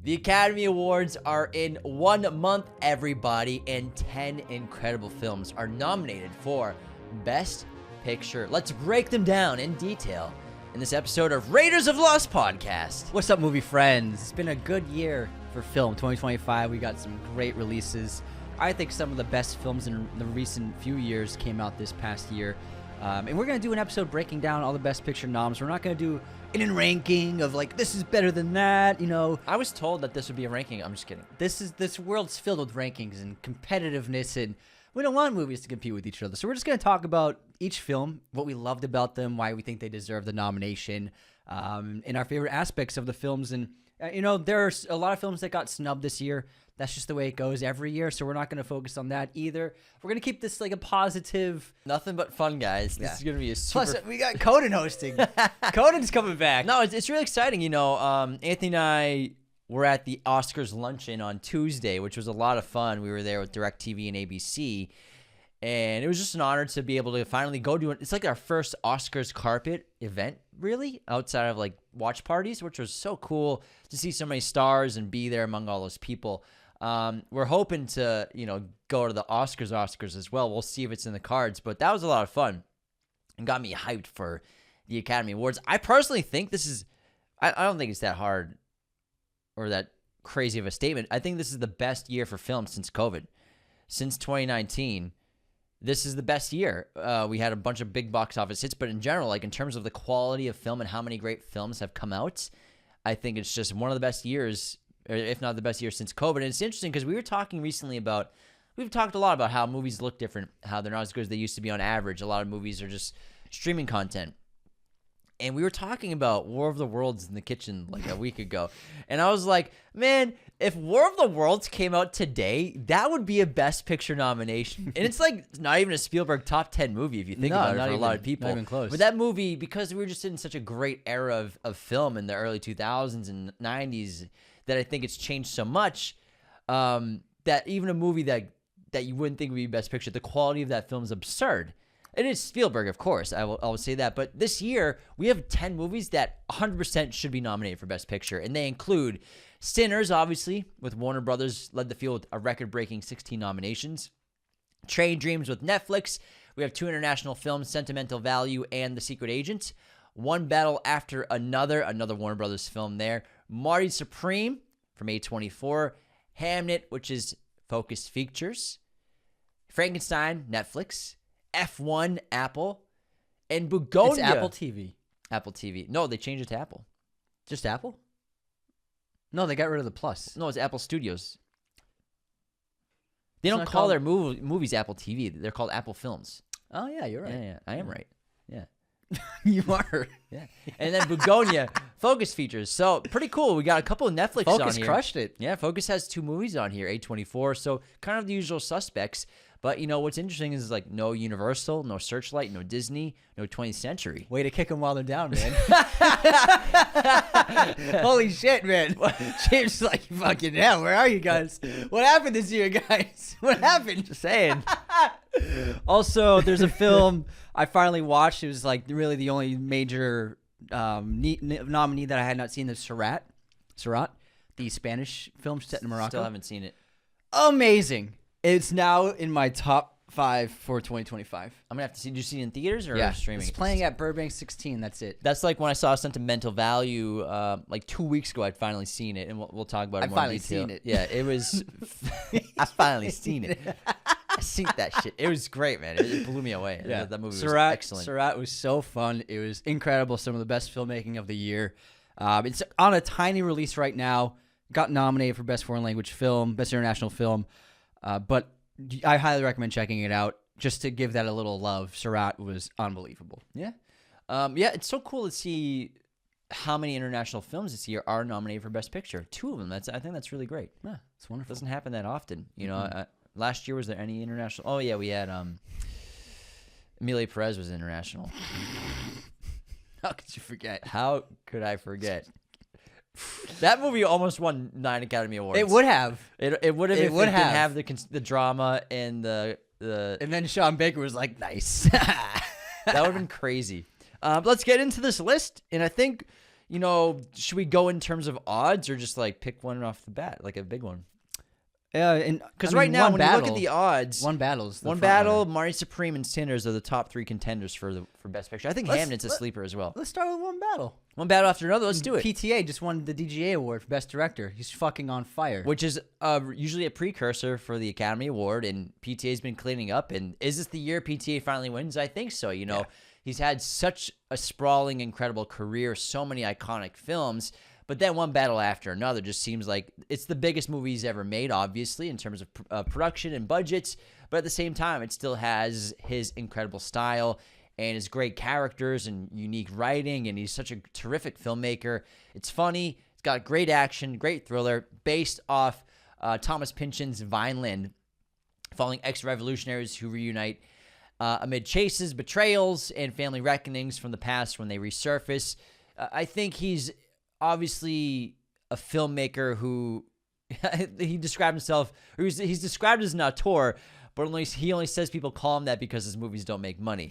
The Academy Awards are in 1 month, everybody, and 10 incredible films are nominated for Best Picture. Let's break them down in detail in this episode of Raiders of Lost Podcast. What's up, movie friends? It's been a good year for film, 2025. We got some great releases. I think some of the best films in the recent few years came out this past year. And we're going to do an episode breaking down all the Best Picture noms. We're not going to do an ranking of like, this is better than that, you know. I was told that this would be a ranking. I'm just kidding. This world's filled with rankings and competitiveness, and we don't want movies to compete with each other. So we're just going to talk about each film, what we loved about them, why we think they deserve the nomination, and our favorite aspects of the films. And, there's a lot of films that got snubbed this year. That's just the way it goes every year, so we're not going to focus on that either. We're going to keep this like a positive... Nothing but fun, guys. This is going to be a super... Plus, we got Conan hosting. Conan's coming back. No, it's really exciting. Anthony and I were at the Oscars luncheon on Tuesday, which was a lot of fun. We were there with DirecTV and ABC, and it was just an honor to be able to finally go to it. It's like our first Oscars carpet event, really, outside of like watch parties, which was so cool to see so many stars and be there among all those people. We're hoping to, go to the Oscars as well. We'll see if it's in the cards, but that was a lot of fun and got me hyped for the Academy Awards. I personally think this is, I don't think it's that hard or that crazy of a statement. I think this is the best year for film since COVID. Since 2019, this is the best year. We had a bunch of big box office hits, but in general, like in terms of the quality of film and how many great films have come out, I think it's just one of the best years, if not the best year since COVID. And it's interesting because we were talking recently we've talked a lot about how movies look different, how they're not as good as they used to be on average. A lot of movies are just streaming content. And we were talking about War of the Worlds in the kitchen like a week ago. And I was like, man, if War of the Worlds came out today, that would be a Best Picture nomination. And it's like not even a Spielberg top 10 movie if you think about it for a lot of people. Not even close. But that movie, because we were just in such a great era of film in the early 2000s and 90s, that I think it's changed so much that even a movie that you wouldn't think would be Best Picture, the quality of that film is absurd. It is Spielberg, of course. I will say that. But this year, we have 10 movies that 100% should be nominated for Best Picture. And they include Sinners, obviously, with Warner Brothers, led the field with a record-breaking 16 nominations. Train Dreams with Netflix. We have 2 international films, Sentimental Value and The Secret Agent. One Battle After Another Warner Brothers film there. Marty Supreme from A24. Hamnet, which is Focus Features. Frankenstein, Netflix. F1, Apple, and Bugonia. It's Apple TV. Apple TV. No, they changed it to Apple. Just Apple? No, they got rid of the plus. No, it's Apple Studios. They don't call their movies Apple TV. They're called Apple Films. Oh, yeah, you're right. Yeah, I am right. Yeah. You are. Yeah. And then Bugonia, Focus Features. So, pretty cool. We got a couple of Netflix on here. Focus crushed it. Yeah, Focus has 2 movies on here, A24. So, kind of the usual suspects. But, what's interesting is, like, no Universal, no Searchlight, no Disney, no 20th Century. Way to kick them while they're down, man. Holy shit, man. James is like, fucking hell, where are you guys? What happened this year, guys? What happened? Just saying. Also, there's a film I finally watched. It was, like, really the only major nominee that I had not seen, is Surat, the Spanish film set in Morocco. Still haven't seen it. Amazing. It's now in my top 5 for 2025. I'm gonna have to see. Did you see it in theaters or streaming? It's playing at Burbank 16. That's it. That's like when I saw Sentimental Value like 2 weeks ago. I'd finally seen it, and we'll talk about it more in detail. Seen it. Yeah, it was. I finally seen it. I seen that shit. It was great, man. It blew me away. Yeah, that movie was excellent. Surat was so fun. It was incredible. Some of the best filmmaking of the year. It's on a tiny release right now. Got nominated for Best Foreign Language Film, Best International Film. But I highly recommend checking it out just to give that a little love. Surat was unbelievable. Yeah. It's so cool to see how many international films this year are nominated for Best Picture. 2 of them. I think that's really great. Yeah, it's wonderful. It doesn't happen that often. Last year, was there any international? Oh, yeah, we had Emilia Perez was international. How could you forget? How could I forget? That movie almost won 9 Academy Awards. It would have. It would have if it didn't have the drama and the. And then Sean Baker was like, nice. That would have been crazy. Let's get into this list, and I think should we go in terms of odds or just like pick one off the bat, like a big one? Because Right now, when you look at the odds, one battle, Marty Supreme and Sinners are the top 3 contenders for Best Picture. I think Hamnet's a sleeper as well. Let's start with one battle. One battle after another. Let's do it. PTA just won the DGA award for Best Director. He's fucking on fire. Which is usually a precursor for the Academy Award, and PTA's been cleaning up. And is this the year PTA finally wins? I think so. He's had such a sprawling, incredible career, so many iconic films. But then one battle after another just seems like it's the biggest movie he's ever made, obviously, in terms of production and budgets. But at the same time, it still has his incredible style and his great characters and unique writing. And he's such a terrific filmmaker. It's funny. It's got great action, great thriller, based off Thomas Pynchon's Vineland, following ex-revolutionaries who reunite amid chases, betrayals, and family reckonings from the past when they resurface. I think he's obviously a filmmaker who he described himself, or he's described as an auteur, but he only says people call him that because his movies don't make money.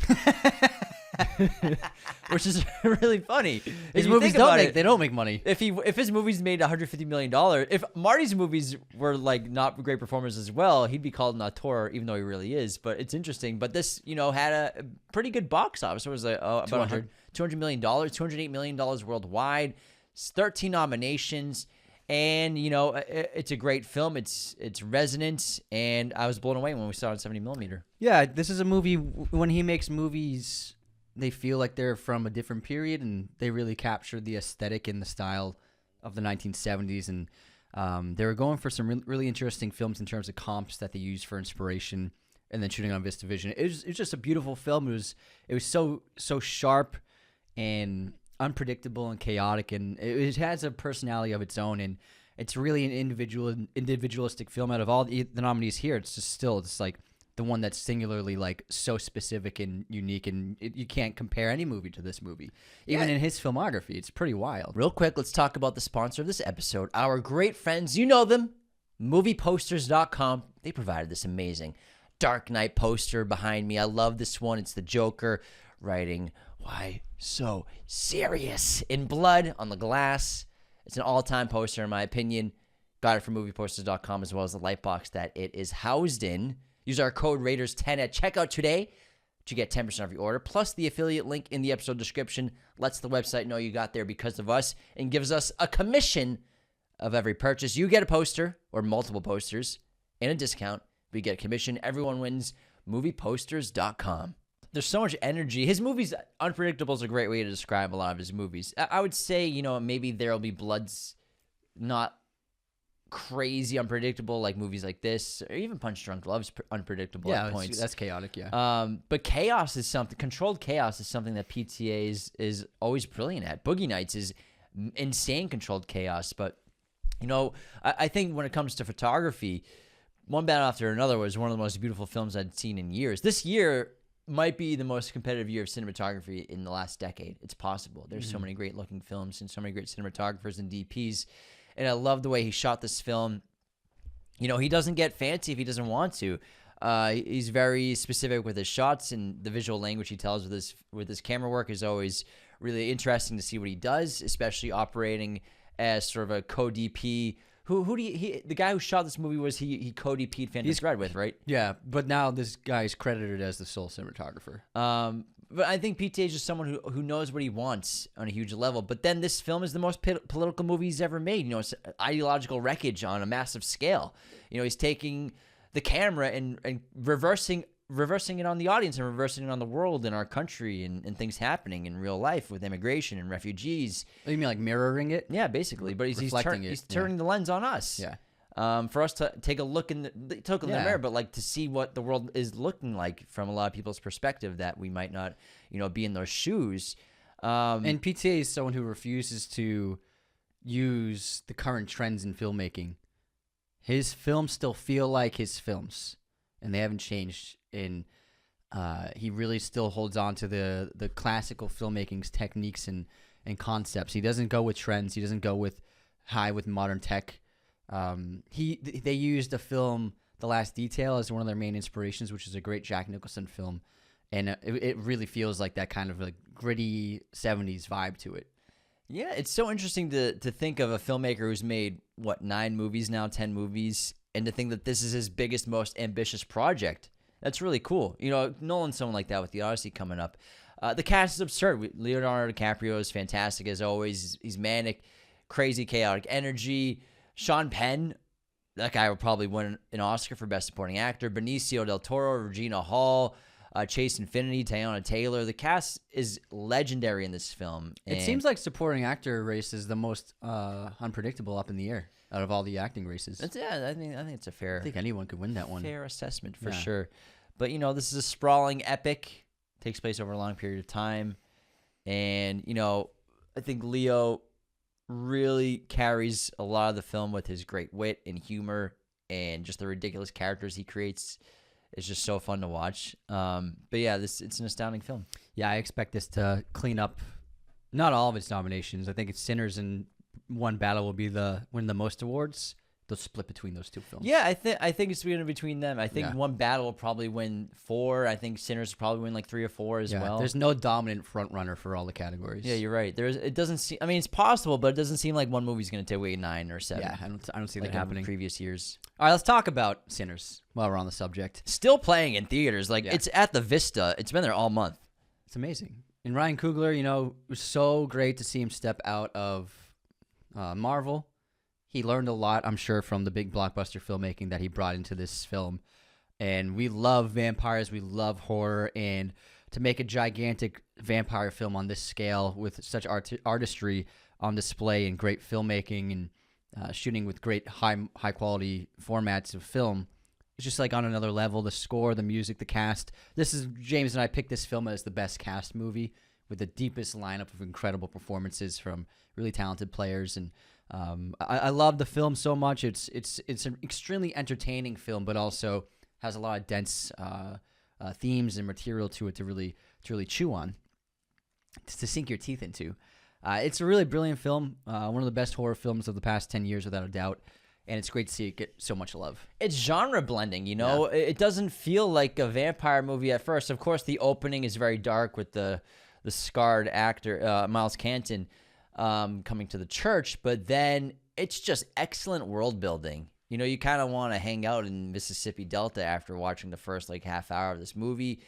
Which is really funny. His movies don't make money. If his movies made $150 million, if Marty's movies were like not great performers as well, he'd be called an auteur, even though he really is. But it's interesting. But this, had a pretty good box office. It was about $200 million, $208 million worldwide, 13 nominations. And, it's a great film. It's resonant. And I was blown away when we saw it on 70 millimeter. Yeah, this is a movie. When he makes movies, they feel like they're from a different period, and they really capture the aesthetic and the style of the 1970s. And they were going for some really interesting films in terms of comps that they used for inspiration, and then shooting on VistaVision. It was just a beautiful film. It was so sharp and unpredictable and chaotic, and it has a personality of its own, and it's really an individualistic film. Out of all the nominees here, it's like the one that's singularly like so specific and unique, and you can't compare any movie to this movie. Even in his filmography, it's pretty wild. Real quick, let's talk about the sponsor of this episode, our great friends, you know them, movieposters.com. They provided this amazing Dark Knight poster behind me. I love this one. It's the Joker writing, "Why so serious?" in blood on the glass. It's an all-time poster, in my opinion. Got it from movieposters.com, as well as the lightbox that it is housed in. Use our code Raiders10 at checkout today to get 10% off your order. Plus, the affiliate link in the episode description lets the website know you got there because of us and gives us a commission of every purchase. You get a poster or multiple posters and a discount. We get a commission. Everyone wins. movieposters.com. There's so much energy. His movies, unpredictable is a great way to describe a lot of his movies. I would say, maybe There'll Be Blood's not crazy unpredictable like movies like this, or even Punch Drunk Love's unpredictable at points. That's chaotic, yeah. But chaos is something, controlled chaos is something that PTA is always brilliant at. Boogie Nights is insane controlled chaos. But, I think when it comes to photography, One Battle After Another was one of the most beautiful films I'd seen in years. This year might be the most competitive year of cinematography in the last decade. It's possible. There's so many great looking films and so many great cinematographers and DPs. And I love the way he shot this film. He doesn't get fancy if he doesn't want to. He's very specific with his shots, and the visual language he tells with his camera work is always really interesting to see what he does, especially operating as sort of a co-DP. The guy who shot this movie was he co-DP'd Phantom Thread with, right? Yeah, but now this guy's credited as the sole cinematographer. But I think PTA is just someone who knows what he wants on a huge level. But then this film is the most political movie he's ever made. It's ideological wreckage on a massive scale. He's taking the camera and reversing it on the audience and reversing it on the world and our country and things happening in real life with immigration and refugees. Oh, you mean like mirroring it? Yeah, basically. But he's turning the lens on us. Yeah. For us to take a look in the mirror, but like to see what the world is looking like from a lot of people's perspective that we might not, be in those shoes. And PTA is someone who refuses to use the current trends in filmmaking. His films still feel like his films, and they haven't changed. And he really still holds on to the classical filmmaking's techniques and concepts. He doesn't go with trends. He doesn't go with modern tech. They used a film, The Last Detail, as one of their main inspirations, which is a great Jack Nicholson film, and it really feels like that kind of like gritty 70s vibe to it. Yeah, it's so interesting to think of a filmmaker who's made, 9 movies now, 10 movies, and to think that this is his biggest, most ambitious project. That's really cool. Nolan's someone like that with The Odyssey coming up. The cast is absurd. Leonardo DiCaprio is fantastic as always. He's manic, crazy, chaotic energy. Sean Penn, that guy will probably win an Oscar for Best Supporting Actor. Benicio del Toro, Regina Hall, Chase Infinity, Teyana Taylor. The cast is legendary in this film. It seems like supporting actor race is the most unpredictable up in the air out of all the acting races. I think it's a fair. I think anyone could win that one. Fair assessment for sure. But this is a sprawling epic. Takes place over a long period of time, and I think Leo really carries a lot of the film with his great wit and humor, and just the ridiculous characters he creates. It's just so fun to watch. But yeah, it's an astounding film. Yeah, I expect this to clean up not all of its nominations. I think it's Sinners and One Battle will win the most awards. They'll split between those two films. Yeah, I think it's between them. I think One Battle will probably win 4. I think Sinners will probably win like 3 or 4 as well. There's no dominant front runner for all the categories. Yeah, you're right. It doesn't seem. I mean, it's possible, but it doesn't seem like one movie's going to take away 9 or 7. Yeah, I don't see like that happening in previous years. All right, let's talk about Sinners while we're on the subject. Still playing in theaters. It's at the Vista. It's been there all month. It's amazing. And Ryan Coogler, it was so great to see him step out of Marvel. He learned a lot, I'm sure, from the big blockbuster filmmaking that he brought into this film. And we love vampires. We love horror. And to make a gigantic vampire film on this scale with such artistry on display and great filmmaking and shooting with great high-quality formats of film, it's just like on another level. The score, the music, the cast. James and I picked this film as the best cast movie with the deepest lineup of incredible performances from really talented players. And I love the film so much. It's an extremely entertaining film, but also has a lot of dense themes and material to it to really chew on, to sink your teeth into. It's a really brilliant film, one of the best horror films of the past 10 years, without a doubt. And it's great to see it get so much love. It's genre blending, It doesn't feel like a vampire movie at first. Of course, the opening is very dark with the scarred actor, Miles Canton, coming to the church, but then it's just excellent world building. You kind of want to hang out in Mississippi Delta after watching the first half hour of this movie.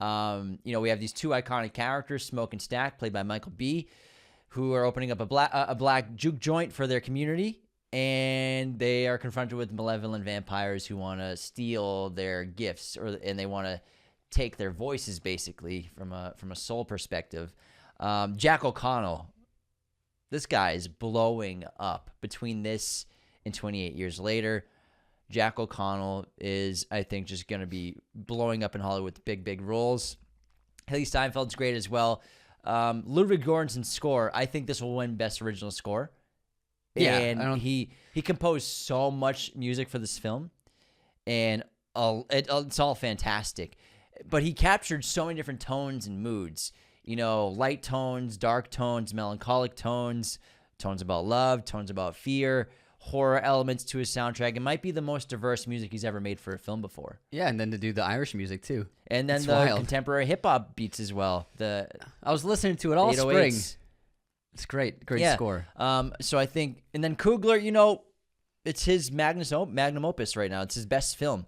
We have these 2 iconic characters, Smoke and Stack, played by Michael B., who are opening up a black juke joint for their community, and they are confronted with malevolent vampires who want to steal their gifts, and they want to take their voices, basically, from a soul perspective. Jack O'Connell. This guy is blowing up between this and 28 Years Later. Jack O'Connell is, I think, just going to be blowing up in Hollywood with big, big roles. Haley Steinfeld's great as well. Ludwig Göransson's score, I think this will win Best Original Score. Yeah, and he composed so much music for this film, and it's all fantastic. But he captured so many different tones and moods. Light tones, dark tones, melancholic tones, tones about love, tones about fear, horror elements to his soundtrack. It might be the most diverse music he's ever made for a film before. Yeah, and then to do the Irish music, too. And then contemporary hip-hop beats as well. I was listening to it all spring. It's great. Great score. So I think... And then Coogler, it's his magnum opus right now. It's his best film.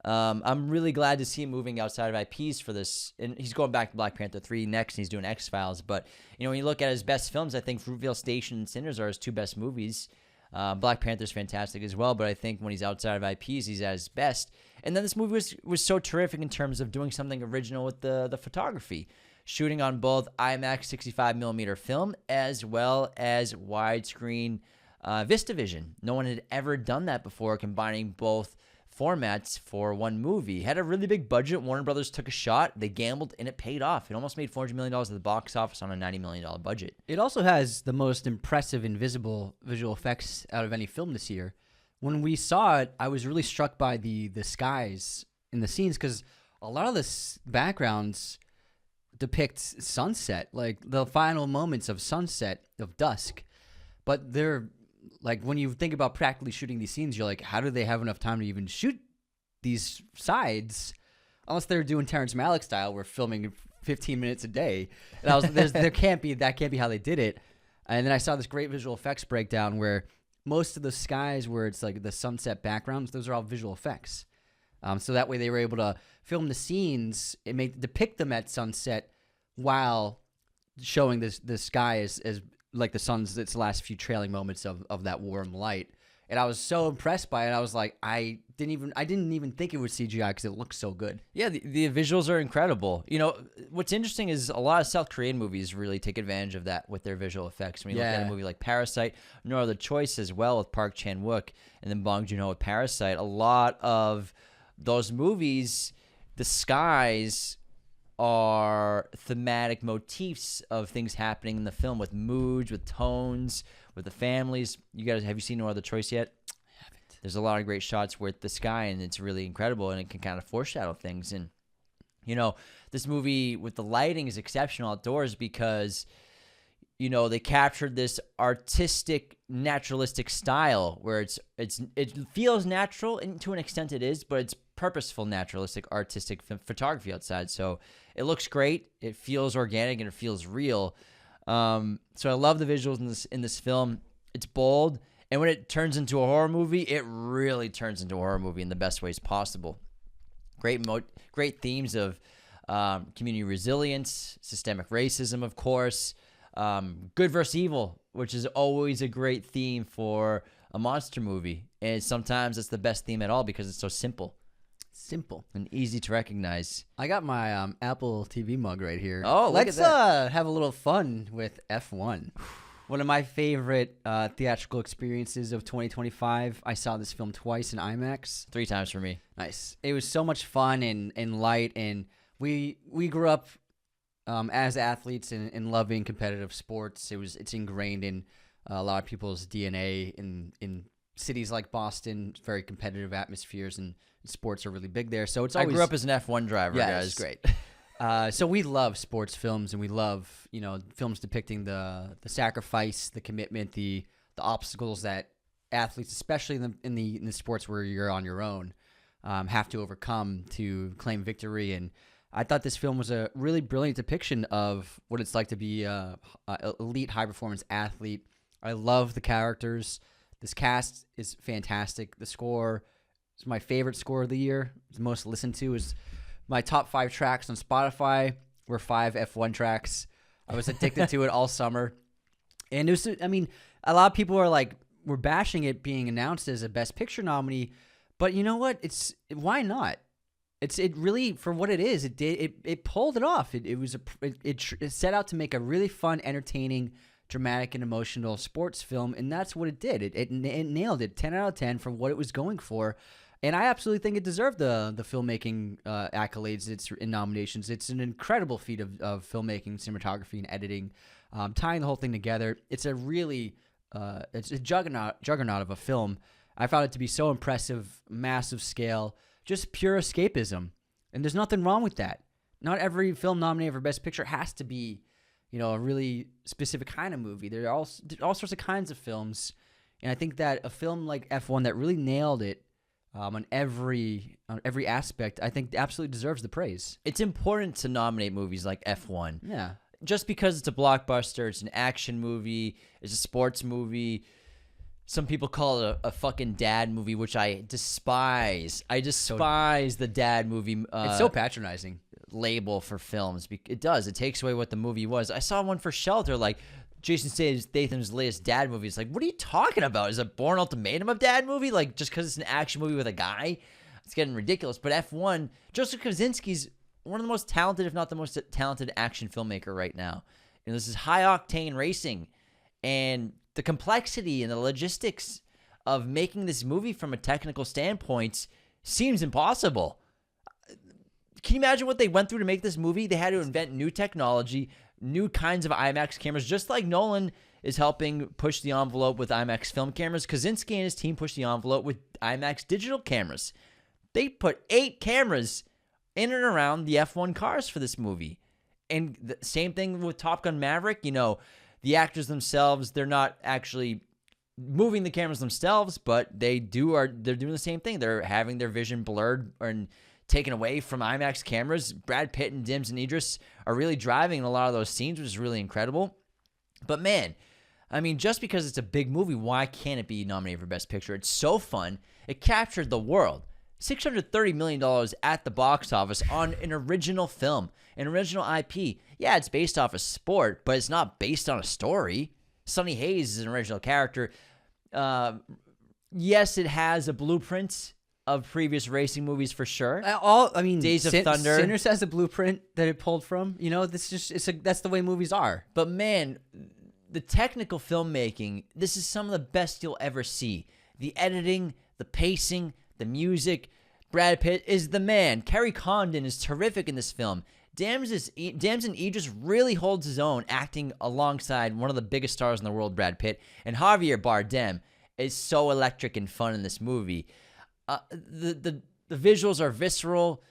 I'm really glad to see him moving outside of IPs for this. And he's going back to Black Panther 3 next, and he's doing X-Files. But, when you look at his best films, I think Fruitvale Station and Sinners are his 2 best movies. Black Panther's fantastic as well, but I think when he's outside of IPs, he's at his best. And then this movie was so terrific in terms of doing something original with the photography. Shooting on both IMAX 65mm film as well as widescreen VistaVision. No one had ever done that before, combining both formats for one movie. Had a really big budget. Warner Brothers took a shot. They gambled, and it paid off. It almost made $400 million at the box office on a $90 million budget. It also has the most impressive and visible visual effects out of any film this year. When we saw it, I was really struck by the skies in the scenes, because a lot of the backgrounds depict sunset, like the final moments of sunset, of dusk. But they're... Like, when you think about practically shooting these scenes, you're like, how do they have enough time to even shoot these sides? Unless they're doing Terrence Malick style, we're filming 15 minutes a day. And that can't be how they did it. And then I saw this great visual effects breakdown where most of the skies where it's like the sunset backgrounds, those are all visual effects. So that way they were able to film the scenes and depict them at sunset while showing the sky as like the sun's its last few trailing moments of that warm light. And I was so impressed by it. I was like, I didn't even think it was CGI because it looked so good. Yeah, the visuals are incredible. You know, what's interesting is a lot of South Korean movies really take advantage of that with their visual effects. When you look at a movie like Parasite, No Other Choice as well with Park Chan-wook, and then Bong Joon-ho with Parasite, a lot of those movies, the skies are thematic motifs of things happening in the film with moods, with tones, with the families. You guys, have you seen No Other Choice yet? I haven't. There's a lot of great shots with the sky, and it's really incredible, and it can kind of foreshadow things. And, you know, this movie with the lighting is exceptional outdoors because, you know, they captured this artistic, naturalistic style where it feels natural, and to an extent it is, but it's purposeful, naturalistic, artistic photography outside. So it looks great, it feels organic, and it feels real. So I love the visuals in this film. It's bold, and when it turns into a horror movie, it really turns into a horror movie in the best ways possible. Great themes of community resilience, systemic racism, of course, good versus evil, which is always a great theme for a monster movie, and sometimes it's the best theme at all because it's so simple and easy to recognize. I got my Apple TV mug right here. Oh, let's have a little fun with F1. One of my favorite theatrical experiences of 2025. I saw this film twice in IMAX. 3 times for me. Nice. It was so much fun and light, and we grew up as athletes and loving competitive sports. It's ingrained in a lot of people's DNA in cities like Boston. Very competitive atmospheres, and sports are really big there. So it's always, I grew up as an F1 driver, guys. It's great. So we love sports films, and we love, you know, films depicting the sacrifice, the commitment, the obstacles that athletes, especially in the sports where you're on your own, have to overcome to claim victory. And I thought this film was a really brilliant depiction of what it's like to be a elite high performance athlete. I love the characters. This cast is fantastic. The score is my favorite score of the year. It's the most listened to. Is my top 5 tracks on Spotify were 5 F1 tracks. I was addicted to it all summer. And it was, I mean, a lot of people were bashing it being announced as a Best Picture nominee, but you know what? Why not? It really, for what it is, it pulled it off. It set out to make a really fun, entertaining, dramatic, and emotional sports film, and that's what it did. It nailed it, 10 out of 10 for what it was going for. And I absolutely think it deserved the filmmaking accolades it's in nominations. It's an incredible feat of filmmaking, cinematography, and editing, tying the whole thing together. It's a really it's a juggernaut of a film. I found it to be so impressive, massive scale, just pure escapism. And there's nothing wrong with that. Not every film nominated for Best Picture has to be, you know, a really specific kind of movie. There are all sorts of kinds of films. And I think that a film like F1 that really nailed it on every aspect, I think absolutely deserves the praise. It's important to nominate movies like F1. Yeah. Just because it's a blockbuster, it's an action movie, it's a sports movie. Some people call it a fucking dad movie, which I despise. I despise the dad movie. It's so patronizing. Label for films. It does. It takes away what the movie was. I saw one for Shelter, like Jason Statham's latest dad movie. It's like, what are you talking about? Is it Bourne Ultimatum a dad movie? Like, just because it's an action movie with a guy? It's getting ridiculous. But F1, Joseph Kosinski's one of the most talented, if not the most talented action filmmaker right now. You know, this is high-octane racing. And the complexity and the logistics of making this movie from a technical standpoint seems impossible. Can you imagine what they went through to make this movie? They had to invent new technology, new kinds of IMAX cameras, just like Nolan is helping push the envelope with IMAX film cameras. Kosinski and his team pushed the envelope with IMAX digital cameras. They put 8 cameras in and around the F1 cars for this movie. And the same thing with Top Gun Maverick. You know, the actors themselves, they're not actually moving the cameras themselves, but they're doing the same thing. They're having their vision blurred and taken away from IMAX cameras. Brad Pitt and Dims and Idris are really driving in a lot of those scenes, which is really incredible. But man, I mean, just because it's a big movie, why can't it be nominated for Best Picture? It's so fun. It captured the world. $630 million at the box office on an original film, an original IP. Yeah, it's based off a sport, but it's not based on a story. Sonny Hayes is an original character. Yes, it has a blueprint of previous racing movies for sure. Days of Thunder. Sinners has a blueprint that it pulled from. That's the way movies are. But man, the technical filmmaking, this is some of the best you'll ever see. The editing, the pacing, the music. Brad Pitt is the man. Kerry Condon is terrific in this film. Damson Idris really holds his own, acting alongside one of the biggest stars in the world, Brad Pitt. And Javier Bardem is so electric and fun in this movie. The visuals are visceral.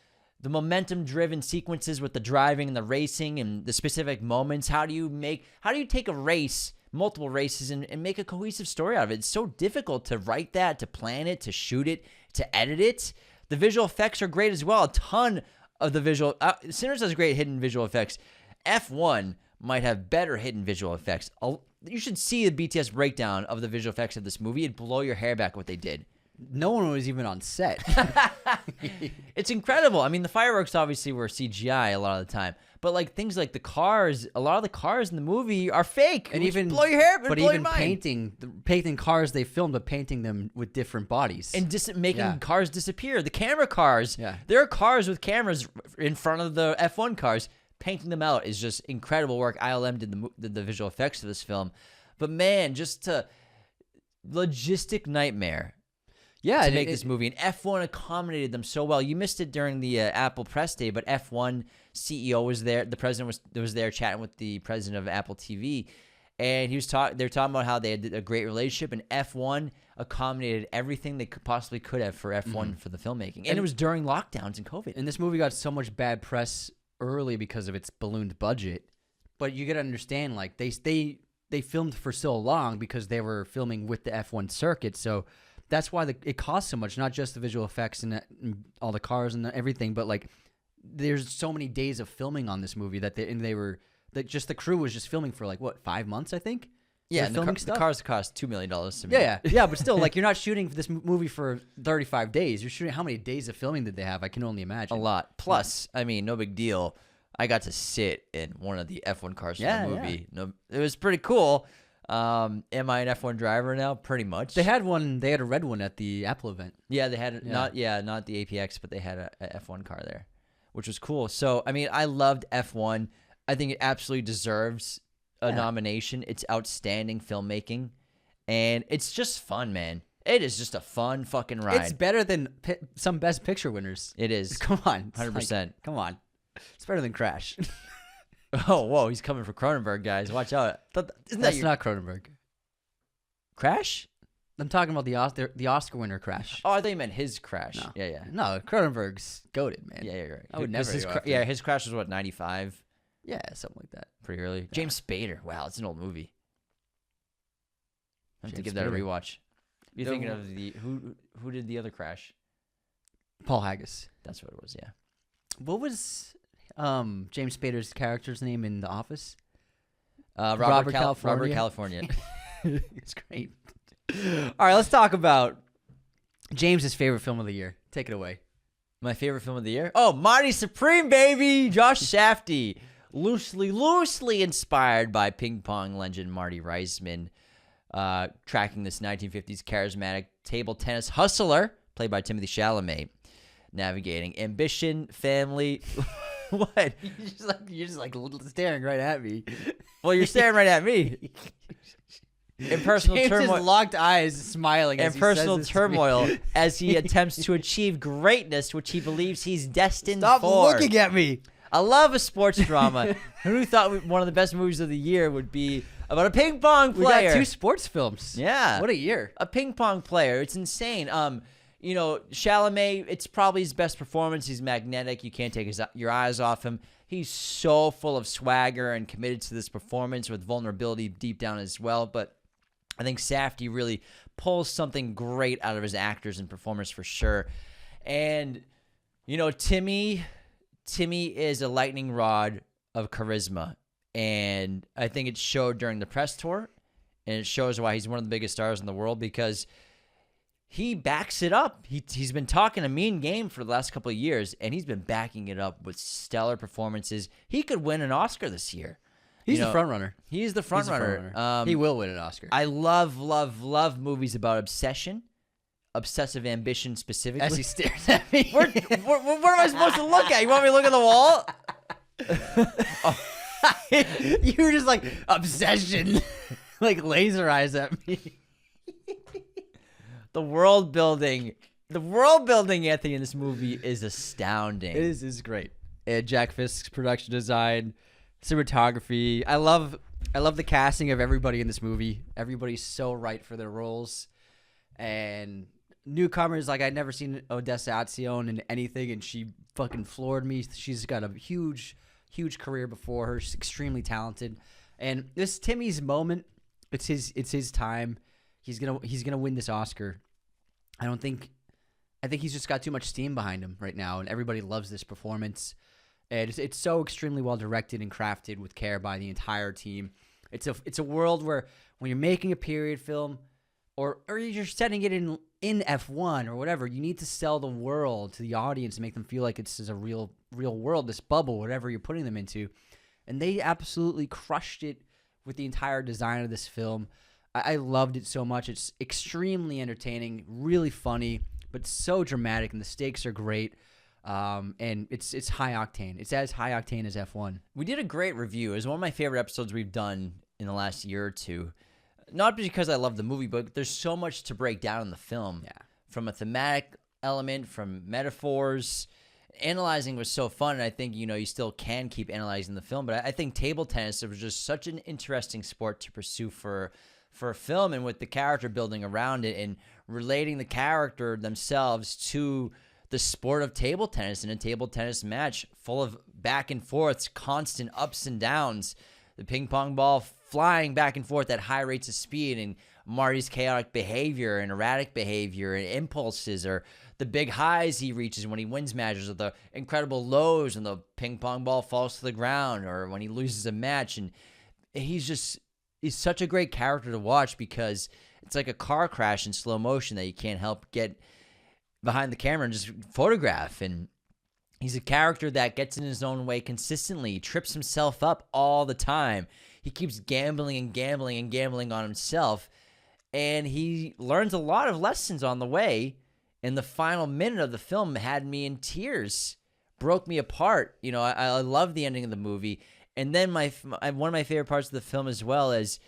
The momentum-driven sequences with the driving and the racing and the specific moments. How do you take a race, multiple races, and make a cohesive story out of it? It's so difficult to write that, to plan it, to shoot it, to edit it. The visual effects are great as well. A ton of the visual... Sinners has great hidden visual effects. F1 might have better hidden visual effects. You should see the BTS breakdown of the visual effects of this movie. It'd blow your hair back what they did. No one was even on set. It's incredible. I mean, the fireworks obviously were CGI a lot of the time, but like things like the cars, a lot of the cars in the movie are fake. And even blow your hair, but blow even your mind. painting cars they filmed, but painting them with different bodies And making cars disappear. The camera cars. Yeah. There are cars with cameras in front of the F1 cars. Painting them out is just incredible work. ILM did the visual effects of this film. But man, just a logistic nightmare. Yeah, to make this movie. And F1 accommodated them so well. You missed it during the Apple press day, but F1 CEO was there. The president was there chatting with the president of Apple TV. And they were talking about how they had a great relationship, and F1 accommodated everything they possibly could have for F1 for the filmmaking. And it was during lockdowns and COVID. And this movie got so much bad press early because of its ballooned budget. But you got to understand, like, they filmed for so long because they were filming with the F1 circuit. So that's why it costs so much, not just the visual effects and all the cars and everything, but like there's so many days of filming on this movie that the crew was just filming for like 5 months, I think. Yeah, and filming the cars cost $2 million to me. Yeah, but still, like, you're not shooting this movie for 35 days. You're shooting, how many days of filming did they have? I can only imagine. A lot. Plus, I mean, no big deal. I got to sit in one of the F1 cars from the movie. Yeah. No, it was pretty cool. Am I an F1 driver now? Pretty much. They had a red one at the Apple event. Yeah, they had not the APX, but they had a F1 car there, which was cool. So, I mean, I loved F1. I think it absolutely deserves a nomination. It's outstanding filmmaking, and it's just fun, man. It is just a fun fucking ride. It's better than some Best Picture winners. It is. Come on. 100%. Come on. It's better than Crash. Oh, whoa, he's coming for Cronenberg, guys. Watch out. That's not Cronenberg. Crash? I'm talking about the Oscar winner Crash. Oh, I thought you meant his Crash. No. Yeah. No, Cronenberg's goated, man. Yeah, you're right. I would never his Crash was what, 95? Yeah, something like that. Pretty early. Yeah. James Spader. Wow, it's an old movie. I have to give that a rewatch. You're thinking of who did the other Crash? Paul Haggis. That's what it was, yeah. What was James Spader's character's name in The Office? Robert California. It's great. All right, let's talk about James's favorite film of the year. Take it away. My favorite film of the year? Oh, Marty Supreme, baby! Josh Safdie. Loosely inspired by ping pong legend Marty Reisman. Tracking this 1950s charismatic table tennis hustler, played by Timothée Chalamet. Navigating ambition, family... What? You're just like staring right at me. Well, you're staring right at me. In personal turmoil, James's locked eyes, smiling. In personal turmoil, as he attempts to achieve greatness, which he believes he's destined for. Stop looking at me. I love a sports drama. Who thought one of the best movies of the year would be about a ping pong player? We got 2 sports films. Yeah, what a year! A ping pong player. It's insane. You know, Chalamet, it's probably his best performance. He's magnetic. You can't take your eyes off him. He's so full of swagger and committed to this performance with vulnerability deep down as well. But I think Safdie really pulls something great out of his actors and performers for sure. And, you know, Timmy is a lightning rod of charisma. And I think it showed during the press tour. and it shows why he's one of the biggest stars in the world because he backs it up. He's been talking a mean game for the last couple of years, and he's been backing it up with stellar performances. He could win an Oscar this year. He's the front runner. He is the front runner. He will win an Oscar. I love movies about obsession, obsessive ambition specifically. As he stares at me. What am I supposed to look at? You want me to look at the wall? You were just like, obsession. Like laser eyes at me. The world building, Anthony, in this movie is astounding. It is great. And Jack Fisk's production design, cinematography. I love the casting of everybody in this movie. Everybody's so right for their roles. And newcomers, like I'd never seen Odessa Atzione in anything, and she fucking floored me. She's got a huge career before her. She's extremely talented. And this Timmy's moment, it's his time. He's gonna win this Oscar. I think he's just got too much steam behind him right now, and everybody loves this performance. And it's so extremely well directed and crafted with care by the entire team. It's a world where when you're making a period film, or you're setting it in F1 or whatever, you need to sell the world to the audience and make them feel like it's a real world, this bubble, whatever you're putting them into. And they absolutely crushed it with the entire design of this film. I loved it so much. It's extremely entertaining, really funny, but so dramatic, and the stakes are great. And it's high octane. It's as high octane as F1. We did a great review. It was one of my favorite episodes we've done in the last year or two. Not because I love the movie, but there's so much to break down in the film. Yeah. From a thematic element, from metaphors. Analyzing was so fun, and I think, you still can keep analyzing the film. But I think table tennis was just such an interesting sport to pursue for a film, and with the character building around it and relating the character themselves to the sport of table tennis in a table tennis match full of back and forths, constant ups and downs, the ping pong ball flying back and forth at high rates of speed, and Marty's chaotic behavior and erratic behavior and impulses, or the big highs he reaches when he wins matches, or the incredible lows when the ping pong ball falls to the ground, or when he loses a match. And he's such a great character to watch because it's like a car crash in slow motion that you can't help get behind the camera and just photograph. And he's a character that gets in his own way consistently. He trips himself up all the time. He keeps gambling and gambling and gambling on himself. And he learns a lot of lessons on the way. And the final minute of the film had me in tears, broke me apart. I love the ending of the movie. And then one of my favorite parts of the film as well is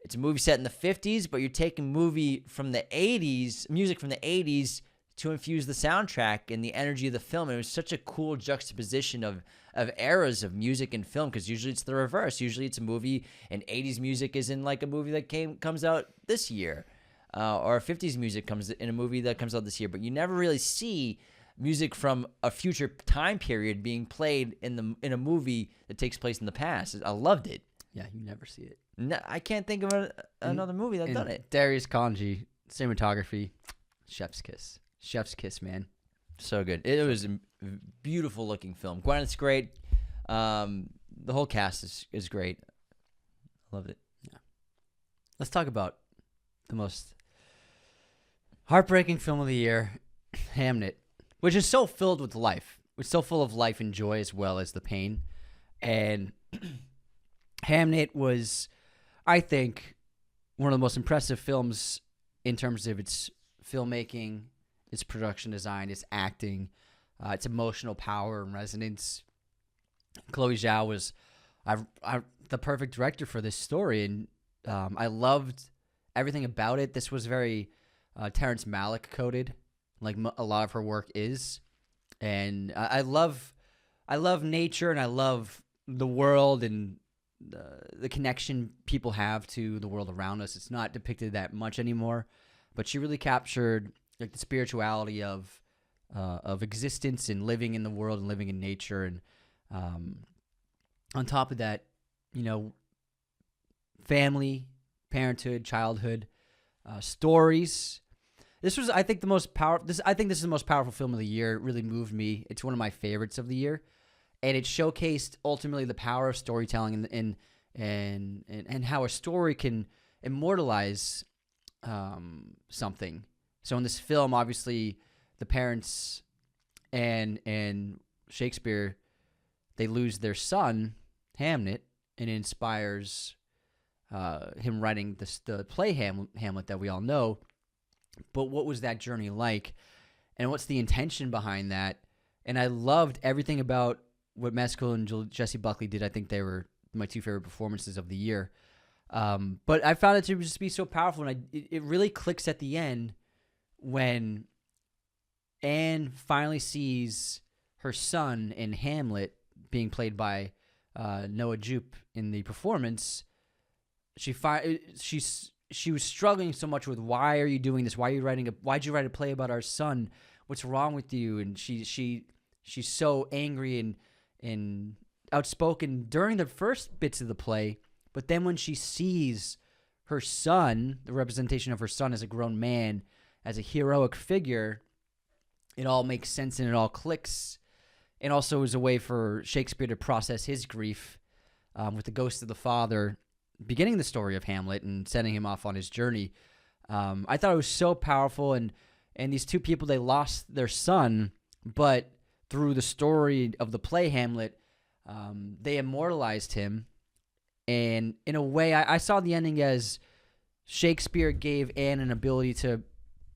it's a movie set in the 50s, but you're taking music from the 80s to infuse the soundtrack and the energy of the film. And it was such a cool juxtaposition of eras of music and film, because usually it's the reverse. Usually it's a movie and 80s music is in like a movie that comes out this year, or 50s music comes in a movie that comes out this year. But you never really see music from a future time period being played in a movie that takes place in the past. I loved it. Yeah, you never see it. No, I can't think of another movie that's done it. Darius Kanji, cinematography, chef's kiss, man. So good. It was a beautiful looking film. Gwyneth's great. The whole cast is great. Loved it. Yeah. Let's talk about the most heartbreaking film of the year, Hamnet, which is so filled with life. It's so full of life and joy as well as the pain. And Hamnet was, I think, one of the most impressive films in terms of its filmmaking, its production design, its acting, its emotional power and resonance. Chloe Zhao was the perfect director for this story, and I loved everything about it. This was very Terrence Malick coded, like a lot of her work is. And I love nature, and I love the world and the connection people have to the world around us. It's not depicted that much anymore, but she really captured like the spirituality of existence and living in the world and living in nature. And on top of that, family, parenthood, childhood, stories. This was, I think, the most powerful. I think this is the most powerful film of the year. It really moved me. It's one of my favorites of the year, and it showcased ultimately the power of storytelling and how a story can immortalize something. So in this film, obviously, the parents and Shakespeare, they lose their son, Hamnet, and it inspires him writing the play Hamlet that we all know. But what was that journey like? And what's the intention behind that? And I loved everything about what Mescal and Jesse Buckley did. I think they were my two favorite performances of the year. But I found it to just be so powerful, and it really clicks at the end when Anne finally sees her son in Hamlet being played by Noah Jupe in the performance. She was struggling so much with, why are you doing this? Why'd you write a play about our son? What's wrong with you? And she's so angry and outspoken during the first bits of the play, but then when she sees her son, the representation of her son as a grown man, as a heroic figure, it all makes sense and it all clicks. And also is a way for Shakespeare to process his grief with the ghost of the father beginning the story of Hamlet and setting him off on his journey. I thought it was so powerful, and these two people, they lost their son, but through the story of the play Hamlet, they immortalized him. And in a way, I saw the ending as Shakespeare gave Anne an ability to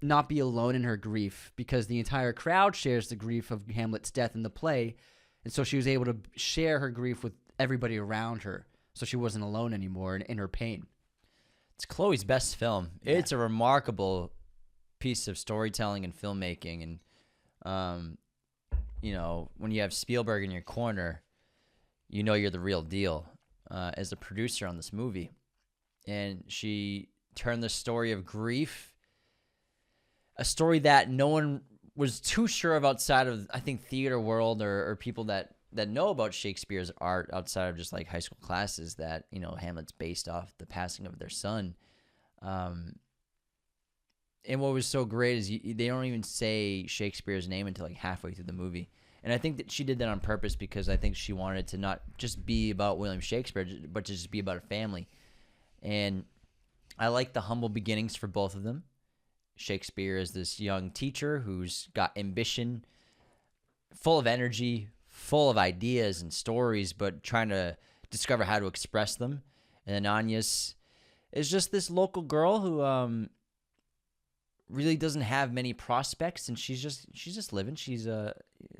not be alone in her grief, because the entire crowd shares the grief of Hamlet's death in the play, and so she was able to share her grief with everybody around her, so she wasn't alone anymore in her pain. It's Chloe's best film. Yeah. It's a remarkable piece of storytelling and filmmaking, and when you have Spielberg in your corner, you're the real deal as a producer on this movie. And she turned the story of grief, a story that no one was too sure of outside of, I think, theater world or people that know about Shakespeare's art outside of just like high school classes, that, Hamlet's based off the passing of their son. And what was so great is they don't even say Shakespeare's name until like halfway through the movie. And I think that she did that on purpose, because I think she wanted to not just be about William Shakespeare, but to just be about a family. And I like the humble beginnings for both of them. Shakespeare is this young teacher who's got ambition, full of energy, full of ideas and stories, but trying to discover how to express them. And then Agnes is just this local girl who really doesn't have many prospects, and she's just living. She's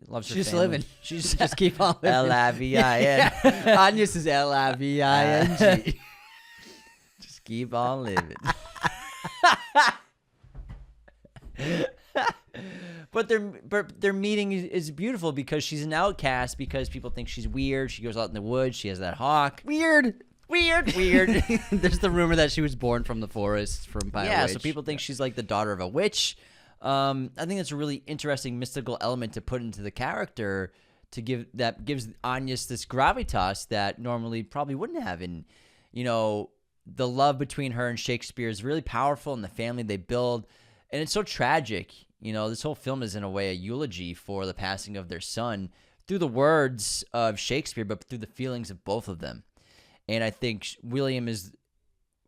loves her She's family. living. She's Just keep on living. L-I-V-I-N. Agnes is L-I-V-I-N-G. Just keep on living. But their meeting is beautiful, because she's an outcast, because people think she's weird. She goes out in the woods. She has that hawk. Weird. There's the rumor that she was born from the forest by a witch. So people think she's like the daughter of a witch. I think that's a really interesting mystical element to put into the character, gives Agnes this gravitas that normally probably wouldn't have. And the love between her and Shakespeare is really powerful, and the family they build, and it's so tragic. This whole film is in a way a eulogy for the passing of their son through the words of Shakespeare, but through the feelings of both of them. And I think William is,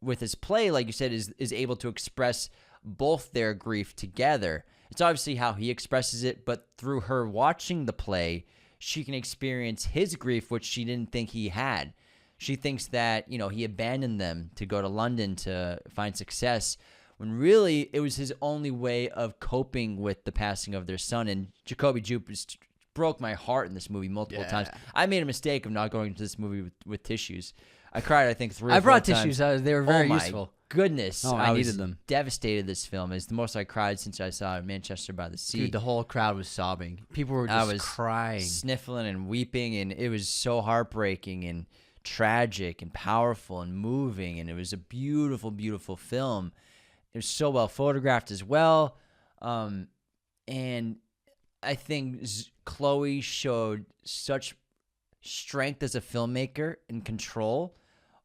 with his play, like you said, is able to express both their grief together. It's obviously how he expresses it, but through her watching the play, she can experience his grief, which she didn't think he had. She thinks that, he abandoned them to go to London to find success, when really it was his only way of coping with the passing of their son. And Jacoby Jupe broke my heart in this movie multiple times. I made a mistake of not going to this movie with tissues. I cried, I think, 3 or 4 times. I brought tissues. They were very useful. Goodness. Oh, I needed them. Devastated this film. It's the most I cried since I saw Manchester by the Sea. Dude, the whole crowd was sobbing. People were just crying. Sniffling and weeping, and it was so heartbreaking and tragic and powerful and moving, and it was a beautiful, beautiful film. It was so well photographed as well. And I think Chloe showed such strength as a filmmaker and control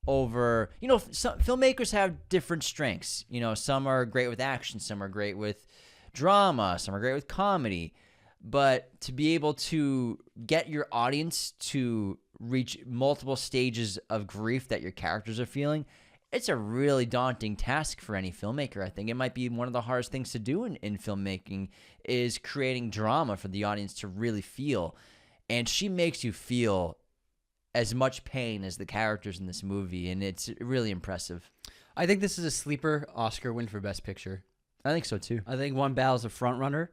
over, some filmmakers have different strengths. Some are great with action, some are great with drama, some are great with comedy. But to be able to get your audience to reach multiple stages of grief that your characters are feeling, it's a really daunting task for any filmmaker. I think it might be one of the hardest things to do in filmmaking is creating drama for the audience to really feel. And she makes you feel as much pain as the characters in this movie, and it's really impressive. I think this is a sleeper Oscar win for Best Picture. I think so too. I think One Battle's a front runner,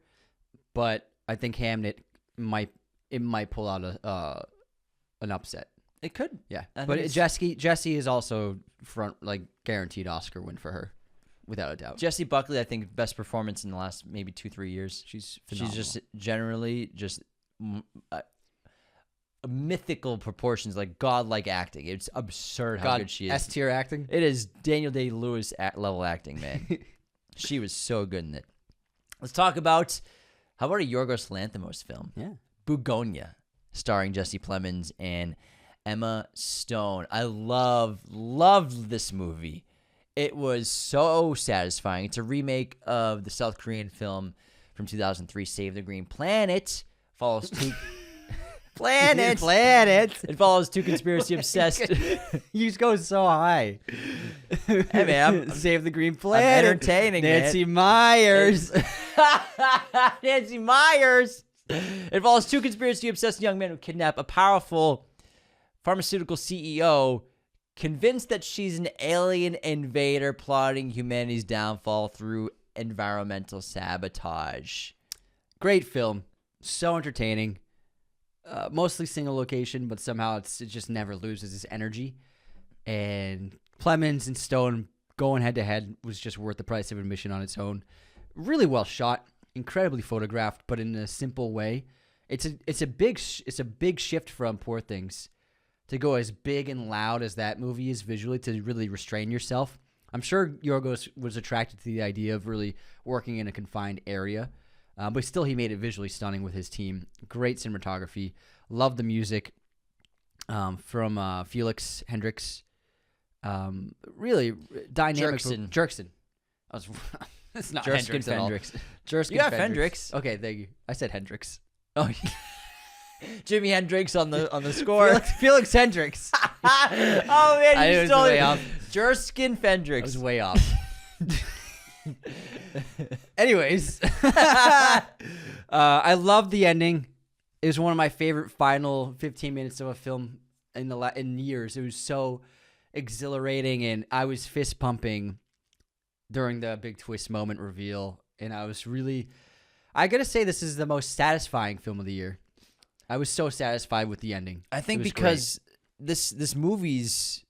but I think Hamnet might pull out an upset. It could. Yeah, I but think Jessie is also guaranteed Oscar win for her, without a doubt. Jessie Buckley, I think, best performance in the last maybe 2-3 years. She's phenomenal. She's just generally mythical proportions, like godlike acting. It's absurd how good she is. S-tier acting. It is Daniel Day-Lewis level acting, man. She was so good in it. Let's talk about, how about a Yorgos Lanthimos film? Yeah. Bugonia, starring Jesse Plemons and Emma Stone. I loved this movie. It was so satisfying. It's a remake of the South Korean film from 2003, Save the Green Planet. Follows two... Planet. It follows two conspiracy-obsessed... You just go so high. Hey, man. Save the Green Planet. I'm entertaining, Nancy man. Myers. Nancy Myers. It follows two conspiracy-obsessed young men who kidnap a powerful pharmaceutical CEO, convinced that she's an alien invader plotting humanity's downfall through environmental sabotage. Great film. So entertaining. Mostly single location, but somehow it just never loses its energy. And Plemons and Stone going head to head was just worth the price of admission on its own. Really well shot, incredibly photographed, but in a simple way. It's a big shift from Poor Things to go as big and loud as that movie is visually, to really restrain yourself. I'm sure Yorgos was attracted to the idea of really working in a confined area. But still, he made it visually stunning with his team. Great cinematography. Love the music from Felix Hendricks. Really dynamic. Jerkson. It's not Hendricks at all. Jerskins You got Hendricks. Okay, thank you. I said Hendricks. Oh, Jimi Hendrix on the score. Felix Hendricks. Oh man, you stole way it. off. Jerskin I Fendrix. was way off. Anyways, I love the ending. It was one of my favorite final 15 minutes of a film in years. It was so exhilarating, and I was fist pumping during the big twist moment reveal. And I gotta say, this is the most satisfying film of the year. I was so satisfied with the ending. I think because this movie's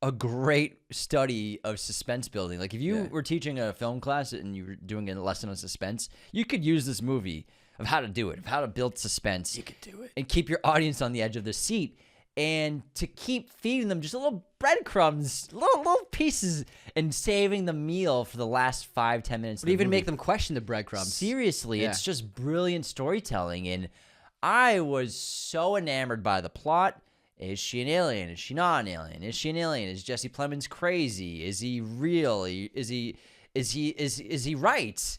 a great study of suspense building. Like if you were teaching a film class and you were doing a lesson on suspense, you could use this movie of how to do it, of how to build suspense. You could do it. And keep your audience on the edge of their seat, and to keep feeding them just a little breadcrumbs, little pieces, and saving the meal for the last 5-10 minutes. But even make them question the breadcrumbs. Seriously, it's just brilliant storytelling. And I was so enamored by the plot. Is she an alien? Is she not an alien? Is she an alien? Is Jesse Plemons crazy? Is he real? Is he right?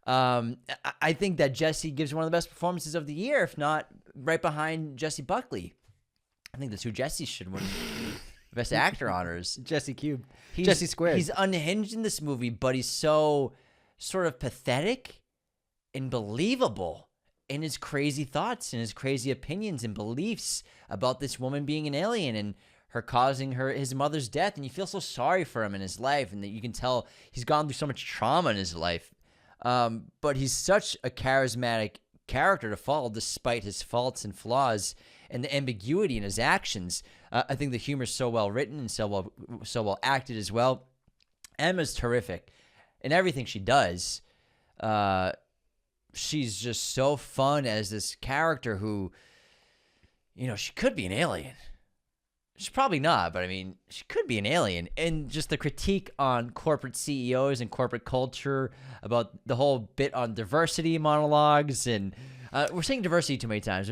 I think that Jesse gives one of the best performances of the year, if not right behind Jesse Buckley. I think the two Jessies should win Best Actor honors. Jesse Cube. Jesse Squared. He's unhinged in this movie, but he's so sort of pathetic and believable in his crazy thoughts and his crazy opinions and beliefs about this woman being an alien and her causing his mother's death. And you feel so sorry for him in his life, and that you can tell he's gone through so much trauma in his life. But he's such a charismatic character to follow despite his faults and flaws and the ambiguity in his actions. I think the humor's so well written and so well acted as well. Emma's terrific in everything she does. She's just so fun as this character who, she could be an alien. She's probably not, but I mean, she could be an alien. And just the critique on corporate CEOs and corporate culture, about the whole bit on diversity monologues, and we're saying diversity too many times.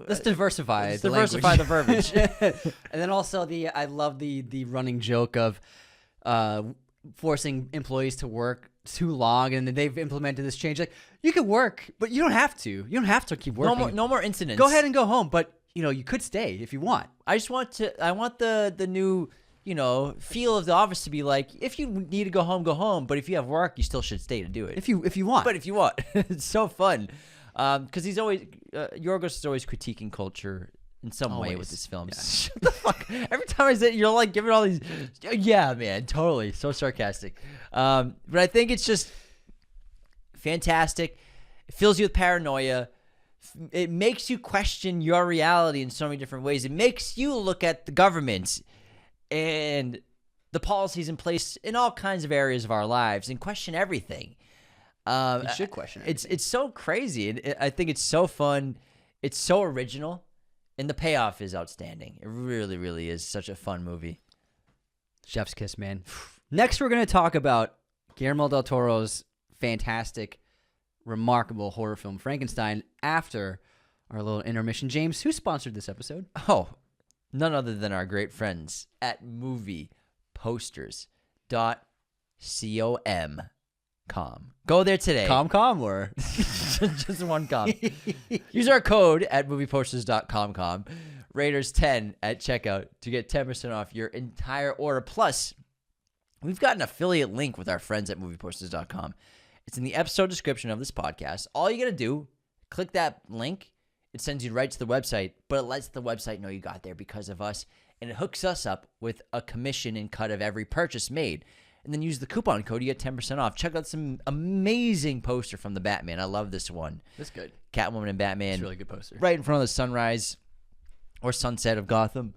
Let's diversify. Let's diversify the verbiage. And then also I love the running joke of forcing employees to work too long, and they've implemented this change. Like, you can work, but you don't have to. You don't have to keep working. No more incidents. Go ahead and go home, but you could stay if you want. I want the new feel of the office to be like, if you need to go home, go home. But if you have work, you still should stay to do it. If you want. But if you want. It's so fun. Because he's always, Yorgos is always critiquing culture in some way with his films. Yeah. Shut the fuck. Every time I say it, you're like giving all these, yeah, man, totally. So sarcastic. But I think it's just fantastic. It fills you with paranoia. It makes you question your reality in so many different ways. It makes you look at the government and the policies in place in all kinds of areas of our lives and question everything. You should question everything. It's so crazy. And I think it's so fun. It's so original. And the payoff is outstanding. It really, really is such a fun movie. Chef's kiss, man. Next, we're going to talk about Guillermo del Toro's fantastic, remarkable horror film, Frankenstein, after our little intermission. James, who sponsored this episode? Oh, none other than our great friends at movieposters.com. Go there today. Com or? Just one com. Use our code at movieposters.com. Raiders 10 at checkout to get 10% off your entire order. Plus, we've got an affiliate link with our friends at movieposters.com. It's in the episode description of this podcast. All you got to do, click that link. It sends you right to the website, but it lets the website know you got there because of us, and it hooks us up with a commission and cut of every purchase made. And then use the coupon code, you get 10% off. Check out some amazing poster from the Batman. I love this one. That's good. Catwoman and Batman. It's a really good poster. Right in front of the sunrise or sunset of Gotham.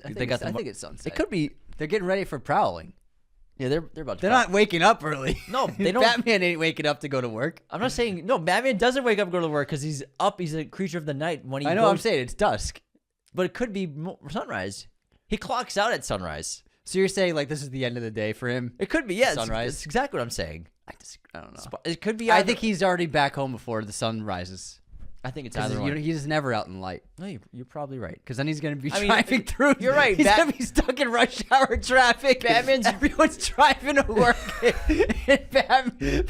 I think it's sunset. It could be. They're getting ready for prowling. Yeah, they're about to. They're not waking up early. No, they don't. Batman ain't waking up to go to work. I'm not saying no. Batman doesn't wake up and go to work because he's up. He's a creature of the night when he. I know. I'm saying it's dusk, but it could be sunrise. He clocks out at sunrise. So you're saying like this is the end of the day for him? It could be. Yeah, sunrise. It's exactly what I'm saying. I don't know. It could be. I think he's already back home before the sun rises. I think it's either one. He's never out in light. No, you're probably right. Because then he's going to be driving through. You're right. He's going to be stuck in rush hour traffic. Everyone's driving to work. And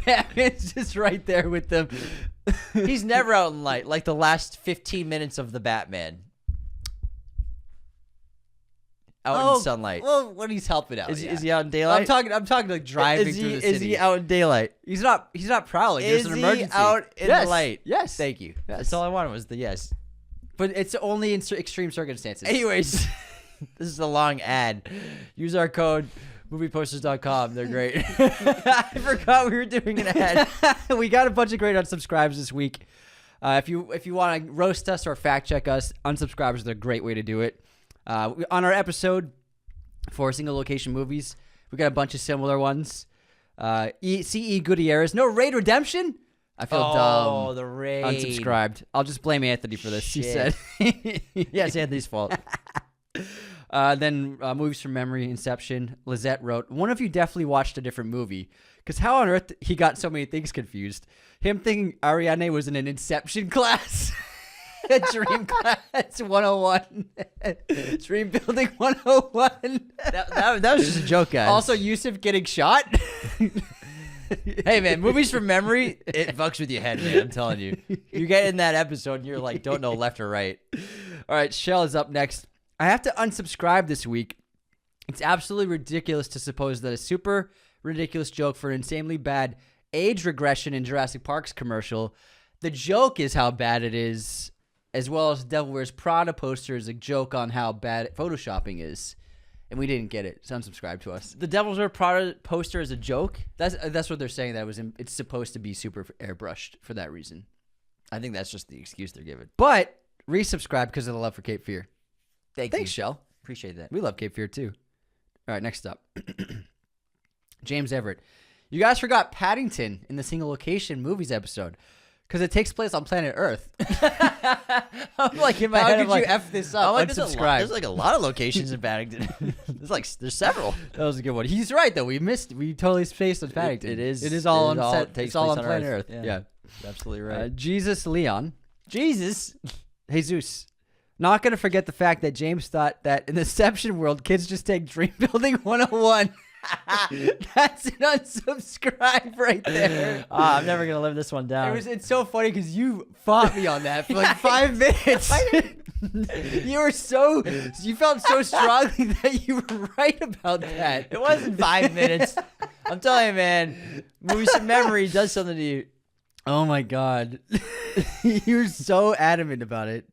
Batman's just right there with them. He's never out in light. Like the last 15 minutes of the Batman. Out in sunlight. Well, when he's helping out. Is he out in daylight? I'm talking like driving through the city. Is he out in daylight? He's not prowling. There's an emergency. Is he out in the light? Yes. Thank you. Yes. That's all I wanted was the yes. But it's only in extreme circumstances. Anyways, this is a long ad. Use our code movieposters.com. They're great. I forgot we were doing an ad. We got a bunch of great unsubscribes this week. If you want to roast us or fact check us, unsubscribers are a great way to do it. On our episode for single location movies, we got a bunch of similar ones. C.E. Gutierrez, no Raid Redemption? I feel dumb. Oh, the Raid. Unsubscribed. I'll just blame Anthony for this, he said. Yeah, it's Anthony's fault. Then movies from memory, Inception. Lizette wrote, one of you definitely watched a different movie. Because how on earth he got so many things confused? Him thinking Ariane was in an Inception class. Dream Class 101. Dream Building 101. That was just a joke, guys. Also, Yusuf getting shot. Hey, man, movies from memory, it fucks with your head, man. I'm telling you. You get in that episode and you're like, don't know left or right. All right, Shell is up next. I have to unsubscribe this week. It's absolutely ridiculous to suppose that a super ridiculous joke for an insanely bad age regression in Jurassic Park's commercial. The joke is how bad it is, as well as Devil Wears Prada poster is a joke on how bad photoshopping is. And we didn't get it, so unsubscribe to us. The Devil Wears Prada poster is a joke? That's what they're saying. It's supposed to be super airbrushed for that reason. I think that's just the excuse they're giving. But resubscribe because of the love for Cape Fear. Thanks, Shell. Appreciate that. We love Cape Fear, too. All right, next up. James Everett. You guys forgot Paddington in the single location movies episode. Because it takes place on planet Earth. I'm like in my How head. could you F this up? Like, unsubscribe. There's like a lot of locations in Paddington. There's several. That was a good one. He's right though. We totally spaced on Paddington. It is. It is all on set. Takes it's all place on planet Earth. Earth. Yeah. Absolutely right. Jesus Leon. Jesus. Jesus. Not gonna forget the fact that James thought that in the Inception world, kids just take Dream Building 101. That's an unsubscribe right there. I'm never gonna live this one down. It's so funny because you fought me on that for like 5 minutes. You felt so strongly that you were right about that. It wasn't 5 minutes. I'm telling you, man. Movies from memory does something to you. Oh my God. You're so adamant about it.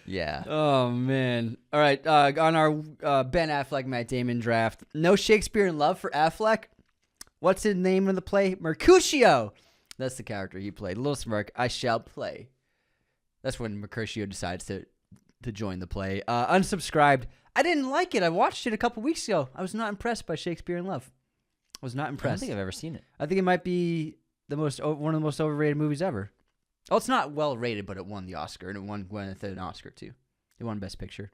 Yeah. Oh man. All right. On our Ben Affleck, Matt Damon draft, no Shakespeare in Love for Affleck. What's the name of the play? Mercutio. That's the character he played. Little smirk. I shall play. That's when Mercutio decides to join the play. Unsubscribed. I didn't like it. I watched it a couple weeks ago. I was not impressed by Shakespeare in Love. I was not I impressed. don't think I've ever seen it. I think it might be one of the most overrated movies ever. Oh, it's not well rated, but it won the Oscar, and it won Gwyneth an Oscar too. It won Best Picture.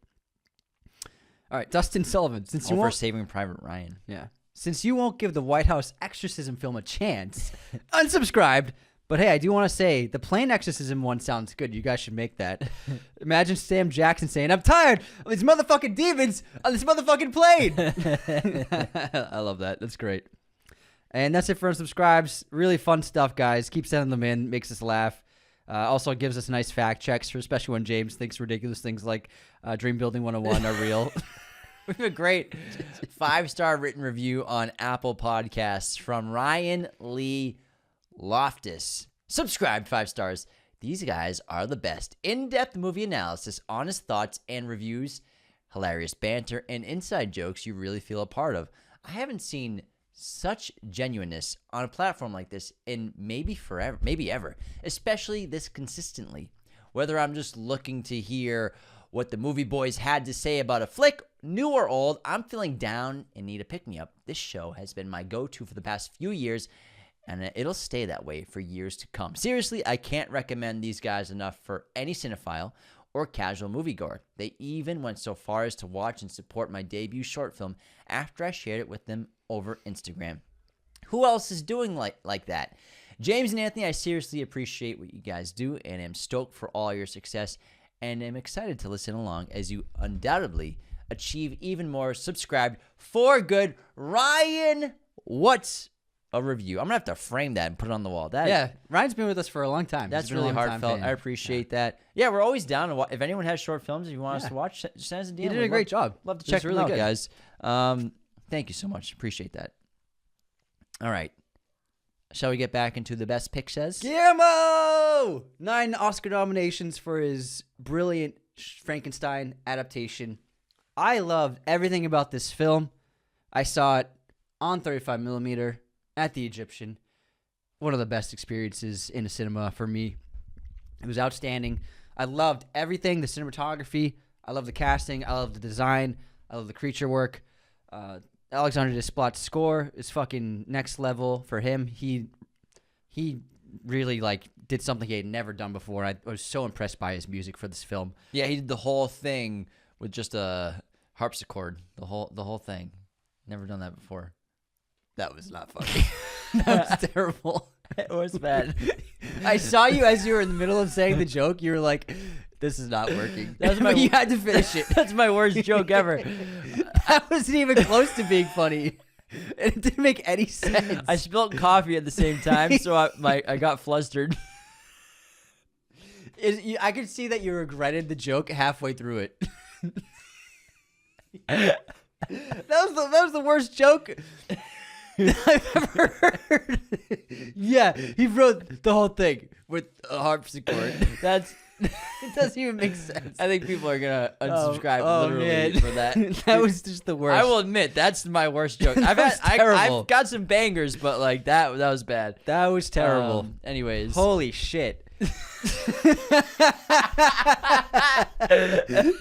All right, Dustin Sullivan. All for Saving Private Ryan. Yeah. Since you won't give the White House exorcism film a chance, unsubscribed. But hey, I do want to say the plane exorcism one sounds good. You guys should make that. Imagine Sam Jackson saying, "I'm tired of these motherfucking demons on this motherfucking plane." I love that. That's great. And that's it for unsubscribes. Really fun stuff, guys. Keep sending them in. Makes us laugh. Also gives us nice fact checks, especially when James thinks ridiculous things like Dream Building 101 are real. We have a great 5-star written review on Apple Podcasts from Ryan Lee Loftus. Subscribed 5 stars. These guys are the best. In-depth movie analysis, honest thoughts and reviews, hilarious banter, and inside jokes you really feel a part of. I haven't seen such genuineness on a platform like this in maybe forever, maybe ever, especially this consistently. Whether I'm just looking to hear what the movie boys had to say about a flick, new or old, I'm feeling down and need a pick-me-up. This show has been my go-to for the past few years, and it'll stay that way for years to come. Seriously, I can't recommend these guys enough for any cinephile or casual moviegoer. They even went so far as to watch and support my debut short film after I shared it with them over Instagram. Who else is doing like that? James and Anthony, I seriously appreciate what you guys do and am stoked for all your success, and am excited to listen along as you undoubtedly achieve even more. Subscribed for good. Ryan, what's a review? I'm going to have to frame that and put it on the wall. Ryan's been with us for a long time. That's really heartfelt. I appreciate that. Yeah, we're always down to watch. If anyone has short films, if you want us to watch, send us a DM. You did a great job. Love to check them out, guys. Thank you so much. Appreciate that. All right. Shall we get back into the best pick says? Guillermo! 9 Oscar nominations for his brilliant Frankenstein adaptation. I loved everything about this film. I saw it on 35mm at the Egyptian. One of the best experiences in a cinema for me. It was outstanding. I loved everything, the cinematography. I love the casting. I love the design. I love the creature work. Alexander Desplat's score is fucking next level for him. He really did something he had never done before. I was so impressed by his music for this film. Yeah, he did the whole thing with just a harpsichord. The whole thing. Never done that before. That was not funny. That was terrible. It was bad. I saw you as you were in the middle of saying the joke. You were like, "This is not working." You had to finish it. That's my worst joke ever. That wasn't even close to being funny. It didn't make any sense. I spilled coffee at the same time, so I got flustered. I could see that you regretted the joke halfway through it. That was the worst joke I've ever heard. Yeah, he wrote the whole thing with a harpsichord. It doesn't even make sense. I think people are gonna unsubscribe literally for that. That was just the worst. I will admit that's my worst joke. I've got some bangers, but that was bad. That was terrible. Anyways, holy shit.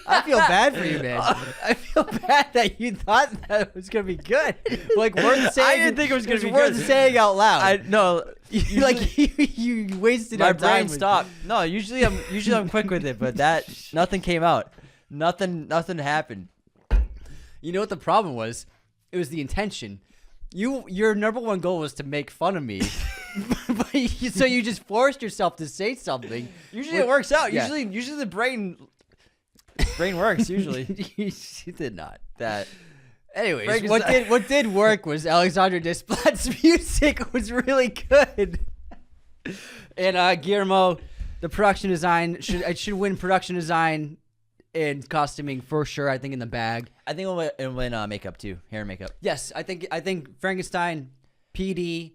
I feel bad for you, man. I feel bad that you thought that was gonna be good. Worth saying. I didn't think it was gonna be worth good. saying out loud. I no. You wasted my our brain time. Stopped. No, usually I'm quick with it, but nothing came out. Nothing happened. You know what the problem was? It was the intention. Your number one goal was to make fun of me. So you just forced yourself to say something. Usually it works out. Yeah. Usually the brain works. Usually you did not. That. Anyways, what did work was Alexander Desplat's music was really good. And Guillermo, The production design should win production design and costuming for sure. I think in the bag. I think it'll win makeup too, hair and makeup. Yes, I think Frankenstein, PD,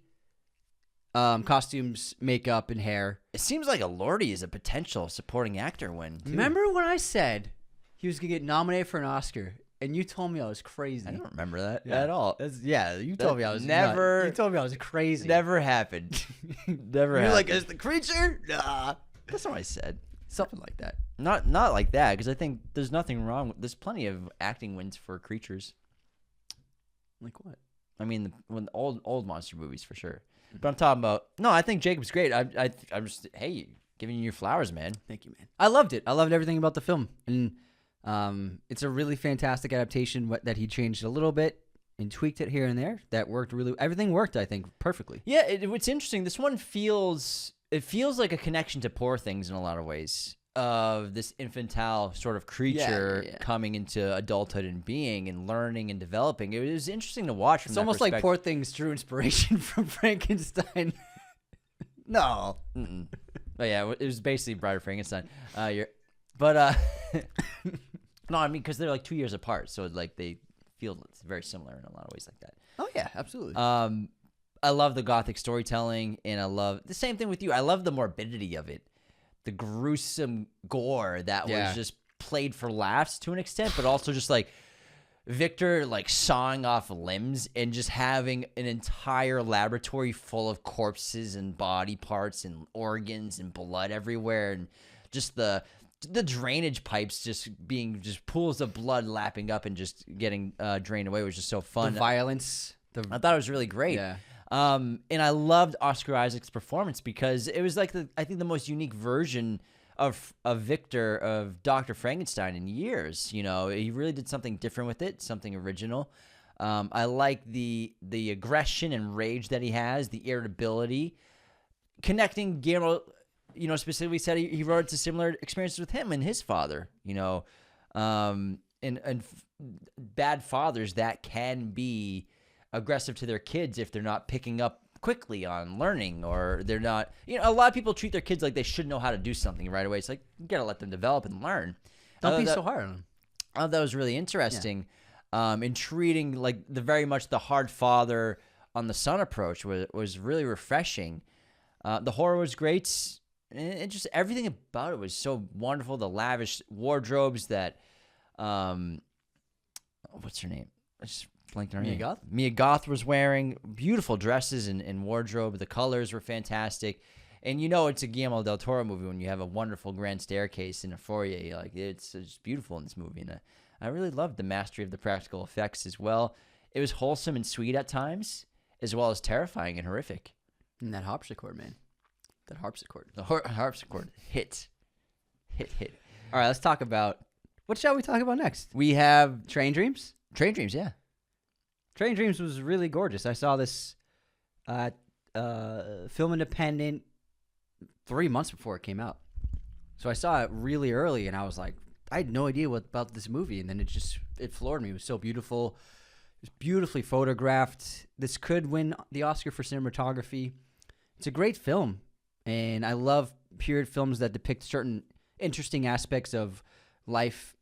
costumes, makeup, and hair. It seems like Lordy is a potential supporting actor win, too. Remember when I said he was gonna get nominated for an Oscar, and you told me I was crazy? I don't remember that at all. You told me I was never. nuts. You told me I was crazy. Never happened. Never You're happened. like, is the creature? Nah, That's not what I said. something like that. Not like that, because I think there's nothing wrong. There's plenty of acting wins for creatures. Like what? I mean, when old monster movies for sure. But I'm talking about. No, I think Jacob's great. I'm just giving you your flowers, man. Thank you, man. I loved it. I loved everything about the film, and it's a really fantastic adaptation. That he changed a little bit and tweaked it here and there. That worked really. Everything worked, I think, perfectly. Yeah, what's interesting. This one feels like a connection to Poor Things in a lot of ways. Of this infantile sort of creature coming into adulthood and being and learning and developing. It was interesting to watch. It's almost like Poor Things drew inspiration from Frankenstein. No. But yeah, it was basically Bride of Frankenstein. No, I mean, because they're like 2 years apart, so like they feel it's very similar in a lot of ways like that. Oh yeah, absolutely. I love the gothic storytelling, and I love the same thing with you. I love the morbidity of it. The gruesome gore that was just played for laughs to an extent, but also just like Victor like sawing off limbs and just having an entire laboratory full of corpses and body parts and organs and blood everywhere, and just the drainage pipes just pools of blood lapping up and just getting drained away was just so fun. The violence. I thought it was really great. Yeah. And I loved Oscar Isaac's performance because it was like I think the most unique version of Victor, of Dr. Frankenstein in years. You know, he really did something different with it, something original. I like the aggression and rage that he has, the irritability. Connecting Guillermo, you know, specifically said he wrote it to similar experiences with him and his father, you know, and bad fathers that can be aggressive to their kids if they're not picking up quickly on learning, or they're not, you know, a lot of people treat their kids like they should know how to do something right away. It's like, you gotta let them develop and learn. Don't be so hard on them. I thought that was really interesting. In treating like very much the hard father on the son approach was really refreshing. The horror was great. And just everything about it was so wonderful. The lavish wardrobes that, what's her name? I just blanked on her name. Goth? Mia Goth was wearing beautiful dresses and wardrobe. The colors were fantastic. And you know it's a Guillermo del Toro movie when you have a wonderful grand staircase in a foyer. Like it's just beautiful in this movie. And I really loved the mastery of the practical effects as well. It was wholesome and sweet at times, as well as terrifying and horrific. And that harpsichord, man. That harpsichord. The harpsichord hit. All right, let's talk about, what shall we talk about next? We have Train Dreams? Train Dreams, yeah. Train Dreams was really gorgeous. I saw this Film Independent 3 months before it came out. So I saw it really early, and I was like, I had no idea about this movie, and then it floored me. It was so beautiful. It was beautifully photographed. This could win the Oscar for cinematography. It's a great film, and I love period films that depict certain interesting aspects of life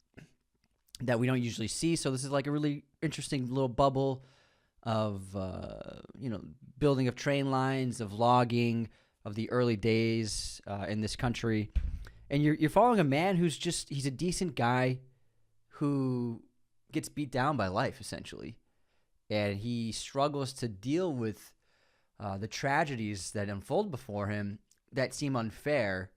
that we don't usually see. So this is like a really interesting little bubble of, building of train lines, of logging, of the early days in this country. And you're following a man he's a decent guy who gets beat down by life, essentially. And he struggles to deal with the tragedies that unfold before him that seem unfair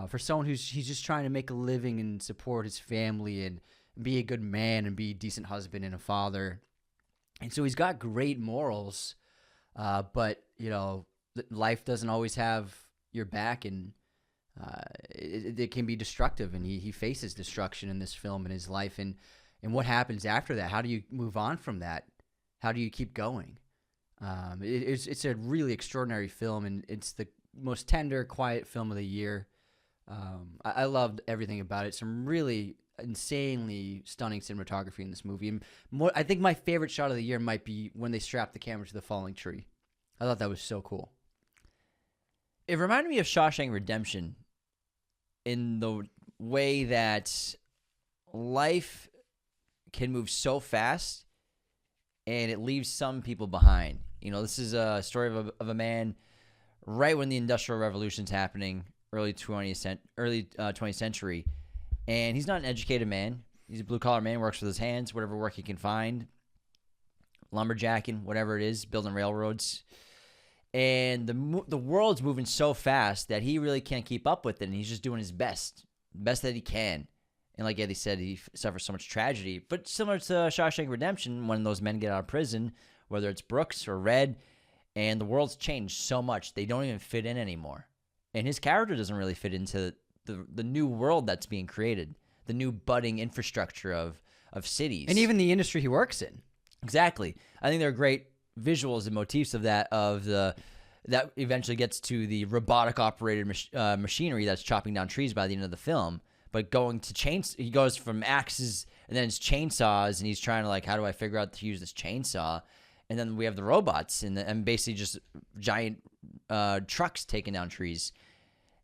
for someone he's just trying to make a living and support his family and be a good man and be a decent husband and a father. And so he's got great morals, but, life doesn't always have your back, and it can be destructive, and he faces destruction in this film in his life. And what happens after that? How do you move on from that? How do you keep going? It's a really extraordinary film, and it's the most tender, quiet film of the year. I loved everything about it. Some really insanely stunning cinematography in this movie. And I think my favorite shot of the year might be when they strap the camera to the falling tree. I thought that was so cool. It reminded me of Shawshank Redemption in the way that life can move so fast and it leaves some people behind. You know, this is a story of a man right when the Industrial Revolution's happening, early 20th century, and he's not an educated man. He's a blue-collar man, works with his hands, whatever work he can find, lumberjacking, whatever it is, building railroads. And the world's moving so fast that he really can't keep up with it, and he's just doing his best that he can. And like Eddie said, he suffers so much tragedy. But similar to Shawshank Redemption, when those men get out of prison, whether it's Brooks or Red, and the world's changed so much, they don't even fit in anymore. And his character doesn't really fit into the new world that's being created, the new budding infrastructure of cities. And even the industry he works in. Exactly. I think there are great visuals and motifs of that, that eventually gets to the robotic-operated machinery that's chopping down trees by the end of the film. But going to he goes from axes and then it's chainsaws, and he's trying to, like, how do I figure out to use this chainsaw? And then we have the robots and basically just giant trucks taking down trees.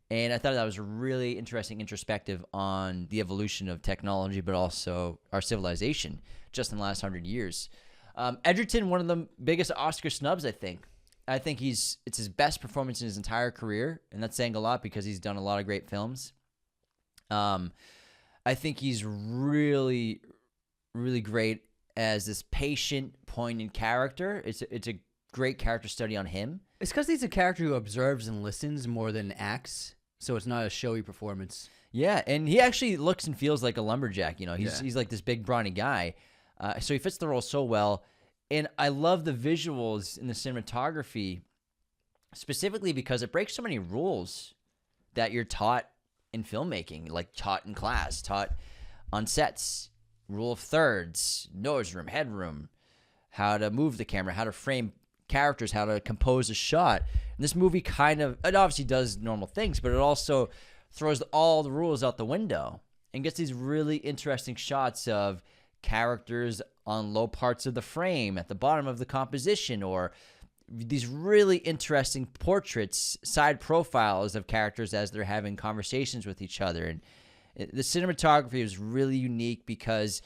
And I thought that was a really interesting introspective on the evolution of technology, but also our civilization just in the last 100 years. Edgerton, one of the biggest Oscar snubs, I think. I think it's his best performance in his entire career, and that's saying a lot because he's done a lot of great films. I think he's really, really great as this patient, poignant character. It's a great character study on him. It's because he's a character who observes and listens more than acts, so it's not a showy performance. Yeah, and he actually looks and feels like a lumberjack. You know, he's like this big, brawny guy. So he fits the role so well. And I love the visuals and the cinematography, specifically because it breaks so many rules that you're taught in filmmaking, like taught in class, taught on sets. Rule of thirds, nose room, headroom, how to move the camera, how to frame characters, how to compose a shot. And this movie it obviously does normal things, but it also throws all the rules out the window and gets these really interesting shots of characters on low parts of the frame, at the bottom of the composition, or these really interesting portraits, side profiles of characters as they're having conversations with each other. And the cinematography was really unique because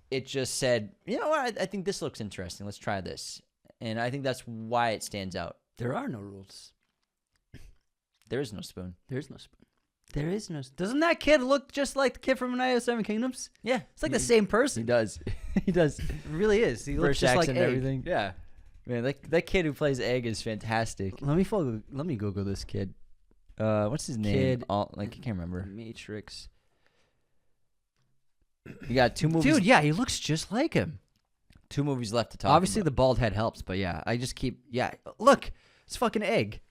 it just said, you know what, I think this looks interesting. Let's try this. And I think that's why it stands out. There are no rules. There is no spoon. There's no spoon. There is no. Doesn't that kid look just like the kid from Night of the Seven Kingdoms? Yeah, it's like the same person. He does. He does. It really is. He looks just like Egg. Everything. Yeah, man, that kid who plays Egg is fantastic. Let me Google this kid. What's his name? I can't remember. Matrix. You got 2 movies. Dude, yeah, he looks just like him. 2 movies left to talk Obviously, about. the bald head helps, but yeah, I just keep... Yeah, look, it's fucking Egg.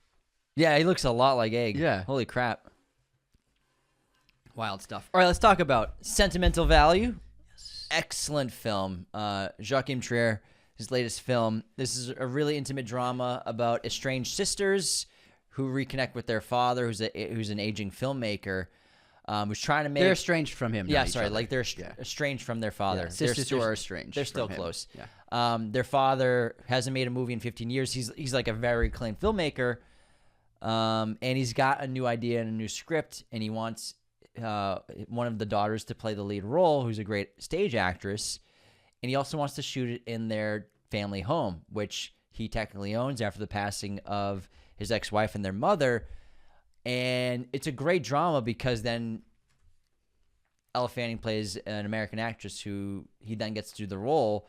Yeah, he looks a lot like Egg. Yeah. Holy crap. Wild stuff. All right, let's talk about Sentimental Value. Yes. Excellent film. Joachim Trier, his latest film. This is a really intimate drama about estranged sisters who reconnect with their father, who's an aging filmmaker. Who's trying to make... They're estranged from him. Yeah, sorry. Like, they're estranged from their father. Yeah, sisters who are estranged. They're still close. Yeah. Their father hasn't made a movie in 15 years. He's like a very acclaimed filmmaker. And he's got a new idea and a new script, and he wants one of the daughters to play the lead role, who's a great stage actress. And he also wants to shoot it in their family home, which he technically owns after the passing of his ex-wife and their mother. And it's a great drama because then Elle Fanning plays an American actress who he then gets to do the role.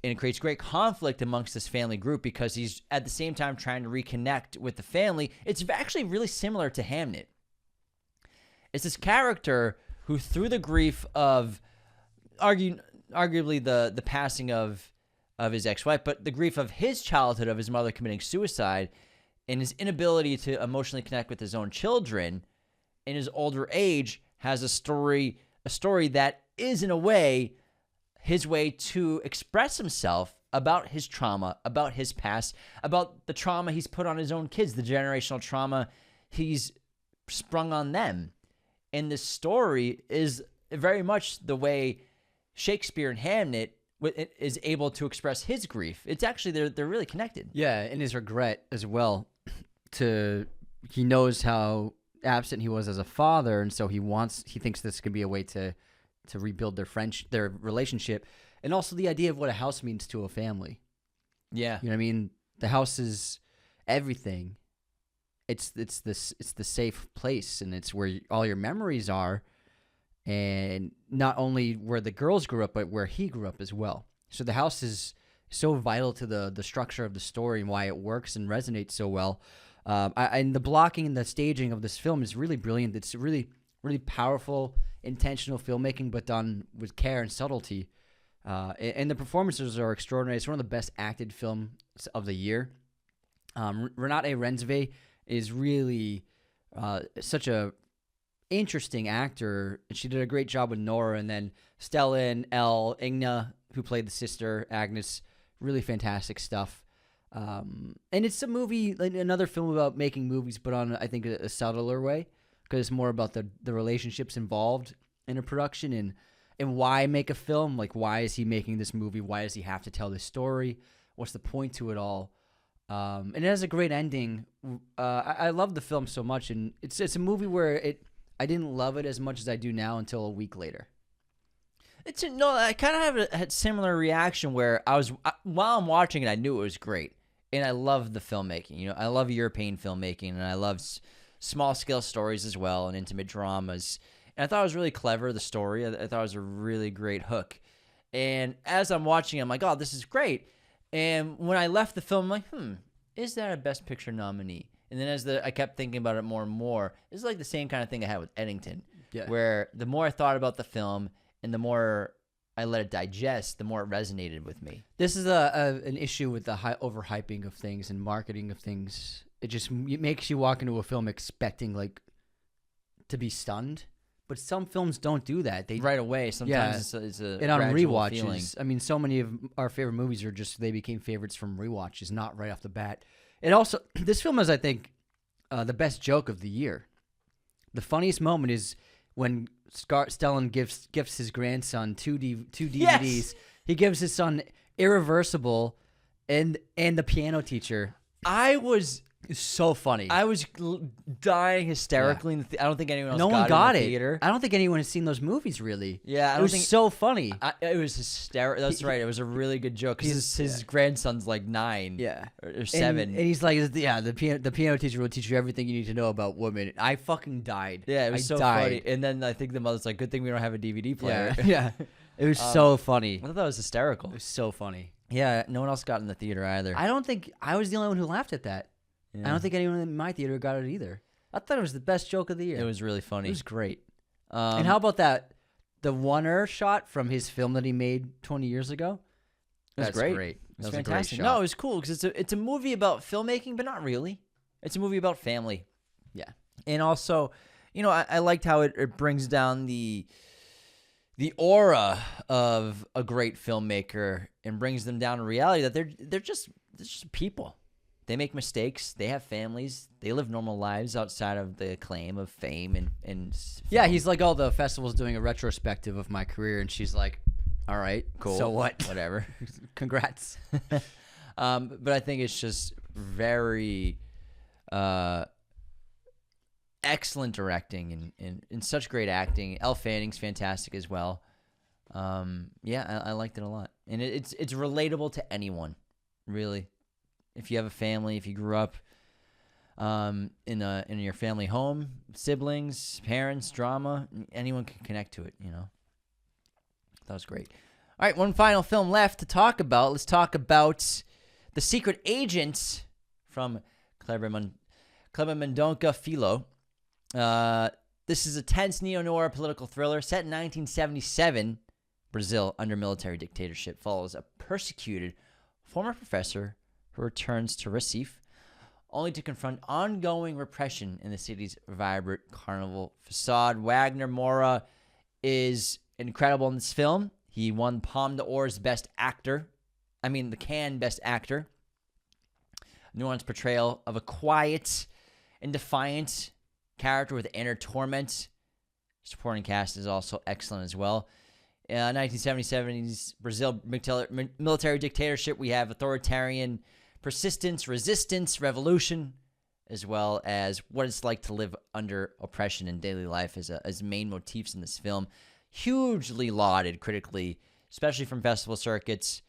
And it creates great conflict amongst this family group because he's at the same time trying to reconnect with the family. It's actually really similar to Hamnet. It's this character who, through the grief of arguably the passing of his ex-wife, but the grief of his childhood, of his mother committing suicide, and his inability to emotionally connect with his own children in his older age, has a story that is, in a way, his way to express himself about his trauma, about his past, about the trauma he's put on his own kids, the generational trauma he's sprung on them. And this story is very much the way Shakespeare in Hamnet is able to express his grief. It's actually, they're really connected. Yeah, and his regret as well. he knows how absent he was as a father, and so he thinks this could be a way to rebuild their relationship, and also the idea of what a house means to a family. Yeah. You know what I mean? The house is everything. It's the safe place, and it's where all your memories are, and not only where the girls grew up, but where he grew up as well. So the house is so vital to the structure of the story and why it works and resonates so well. And the blocking and the staging of this film is really brilliant. It's really, really powerful, intentional filmmaking, but done with care and subtlety. And the performances are extraordinary. It's one of the best acted films of the year. Renate Reinsve is really such a interesting actor. She did a great job with Nora, and then Stellan L. Igna, who played the sister, Agnes, really fantastic stuff. And it's a movie, like another film about making movies, but on, I think, a subtler way, because it's more about the relationships involved in a production and why make a film. Like, why is he making this movie? Why does he have to tell this story? What's the point to it all? And it has a great ending. I love the film so much, and it's a movie where I didn't love it as much as I do now until a week later. I kind of have a similar reaction where while I'm watching it, I knew it was great. And I love the filmmaking. You know, I love European filmmaking, and I love small scale stories as well, and intimate dramas. And I thought it was really clever, the story. I thought it was a really great hook. And as I'm watching, I'm like, oh, this is great. And when I left the film, I'm like, is that a Best Picture nominee? And then I kept thinking about it more and more, it's like the same kind of thing I had with Eddington, where the more I thought about the film and the more I let it digest, the more it resonated with me. This is an issue with the overhyping of things and marketing of things. It makes you walk into a film expecting to be stunned, but some films don't do that. They right away. Sometimes it's a and on rewatches. Feeling. I mean, so many of our favorite movies are they became favorites from rewatches, not right off the bat. And also, this film is, I think, the best joke of the year. The funniest moment is when Stellan gifts his grandson two DVDs. Yes! He gives his son Irreversible and the piano teacher. It's so funny. I was dying hysterically. Yeah. I don't think anyone else no got one got it in it. the theater. I don't think anyone has seen those movies, really. Yeah, it was so funny. It was hysterical. That's right. It was a really good joke because his grandson's like 9 or 7. And he's like, the piano teacher will teach you everything you need to know about women. I fucking died. Yeah, it was so funny. And then I think the mother's like, good thing we don't have a DVD player. Yeah. It was so funny. I thought that was hysterical. It was so funny. Yeah, no one else got in the theater either. I don't think I was the only one who laughed at that. Yeah. I don't think anyone in my theater got it either. I thought it was the best joke of the year. It was really funny. It was great. And how about that? The one-er shot from his film that he made 20 years ago? That's great. It was fantastic. No, it was cool because it's a movie about filmmaking, but not really. It's a movie about family. Yeah. And also, I liked how it brings down the aura of a great filmmaker and brings them down to reality that they're just people. They make mistakes. They have families. They live normal lives outside of the acclaim of fame and yeah, he's like, the festival's doing a retrospective of my career, and she's like, all right, cool. So what? Whatever. Congrats. But I think it's just very excellent directing and such great acting. Elle Fanning's fantastic as well. I liked it a lot. And it's relatable to anyone, really. If you have a family, if you grew up in your family home, siblings, parents, drama, anyone can connect to it, That was great. All right, one final film left to talk about. Let's talk about The Secret Agent from Kleber Mendonça Filho. This is a tense neo-noir political thriller set in 1977. Brazil, under military dictatorship, follows a persecuted former professor who returns to Recife, only to confront ongoing repression in the city's vibrant carnival facade. Wagner Moura is incredible in this film. He won Palme d'Or's Best Actor. The Cannes Best Actor. Nuanced portrayal of a quiet and defiant character with inner torment. Supporting cast is also excellent as well. 1977's Brazil military dictatorship. We have authoritarian persistence, resistance, revolution, as well as what it's like to live under oppression in daily life as main motifs in this film. Hugely lauded critically, especially from festival circuits.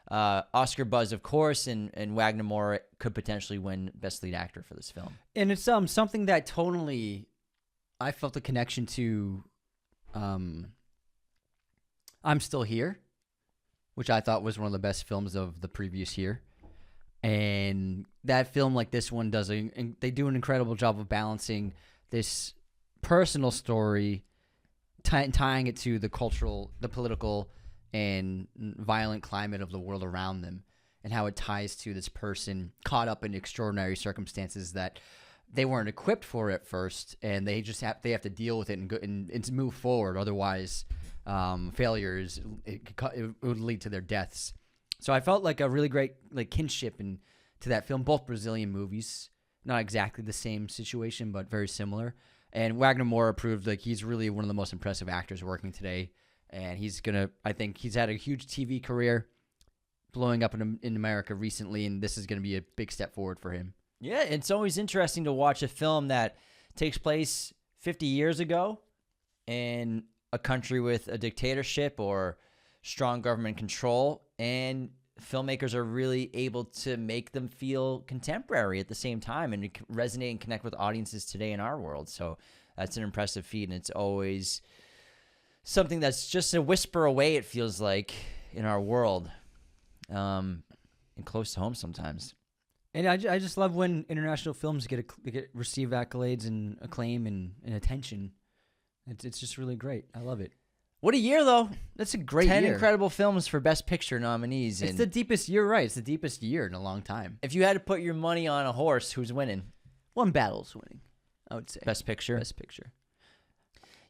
Oscar buzz, of course, and Wagner Moore could potentially win Best Lead Actor for this film. And it's something that tonally I felt a connection to I'm Still Here, which I thought was one of the best films of the previous year. And that film, like this one, they do an incredible job of balancing this personal story, tying it to the cultural, the political, and violent climate of the world around them, and how it ties to this person caught up in extraordinary circumstances that they weren't equipped for at first, and they have to deal with it and move forward. Otherwise, failures it would lead to their deaths. So I felt like a really great kinship to that film. Both Brazilian movies, not exactly the same situation, but very similar. And Wagner Moore proved he's really one of the most impressive actors working today. And I think he's had a huge TV career, blowing up in America recently, and this is going to be a big step forward for him. Yeah, it's always interesting to watch a film that takes place 50 years ago in a country with a dictatorship or strong government control, and filmmakers are really able to make them feel contemporary at the same time and resonate and connect with audiences today in our world. So that's an impressive feat, and it's always something that's just a whisper away, it feels like, in our world, and close to home sometimes. And I just love when international films receive accolades and acclaim and attention. It's just really great. I love it. What a year, though. That's a great 10 year. incredible films for Best Picture nominees. It's the deepest year, right? It's the deepest year in a long time. If you had to put your money on a horse, who's winning? One Battle's winning, I would say. Best Picture? Best Picture.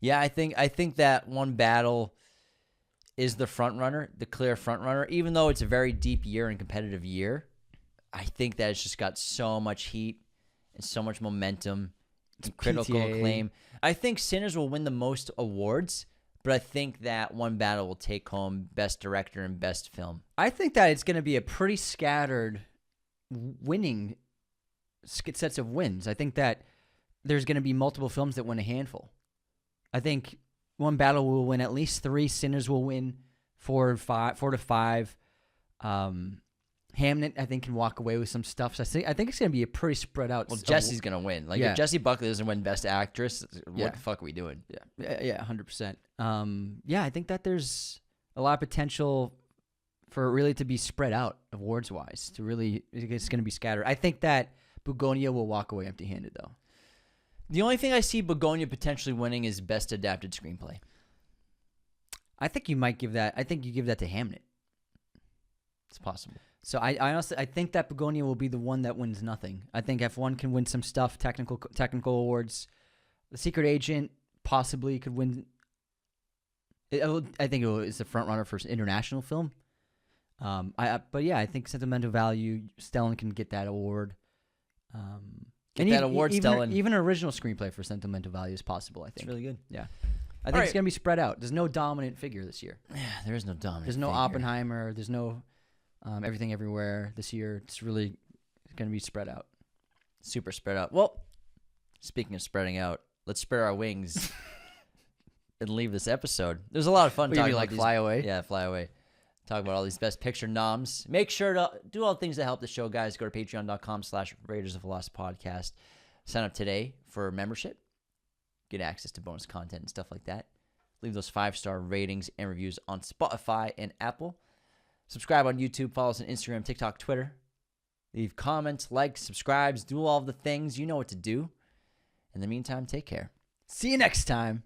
Yeah, I think that One Battle is the front runner, the clear front runner. Even though it's a very deep year and competitive year, I think that it's just got so much heat and so much momentum and critical acclaim. I think Sinners will win the most awards, but I think that One Battle will take home Best Director and Best Film. I think that it's going to be a pretty scattered winning sets of wins. I think that there's going to be multiple films that win a handful. I think One Battle will win at least 3. Sinners will win 4 to 5. Hamnet, I think, can walk away with some stuff. So I think it's going to be a pretty spread out. Well, Jesse's going to win. If Jessie Buckley doesn't win Best Actress, what the fuck are we doing? Yeah, 100%. I think that there's a lot of potential for it really to be spread out awards-wise. It's going to be scattered. I think that Bugonia will walk away empty-handed, though. The only thing I see Bugonia potentially winning is Best Adapted Screenplay. I think you might give that. I think you give that to Hamnet. It's possible. So I honestly think that Bugonia will be the one that wins nothing. I think F1 can win some stuff, technical awards. The Secret Agent possibly could win. I think it's the front runner for international film. I think Sentimental Value, Stellan can get that award. Stellan. Even an original screenplay for Sentimental Value is possible, I think. It's really good. Yeah. I think it's going to be spread out. There's no dominant figure this year. Yeah, there is no dominant There's no figure. Oppenheimer. There's no Everything Everywhere this year. It's really going to be spread out. Super spread out. Well, speaking of spreading out, let's spread our wings and leave this episode. There's a lot of fun talking about these. Fly Away? Yeah, Fly Away. Talk about all these Best Picture noms. Make sure to do all the things that help the show, guys. Go to patreon.com/Raiders of the Lost Podcast. Sign up today for membership. Get access to bonus content and stuff like that. Leave those 5-star ratings and reviews on Spotify and Apple. Subscribe on YouTube. Follow us on Instagram, TikTok, Twitter. Leave comments, likes, subscribes. Do all of the things. You know what to do. In the meantime, take care. See you next time.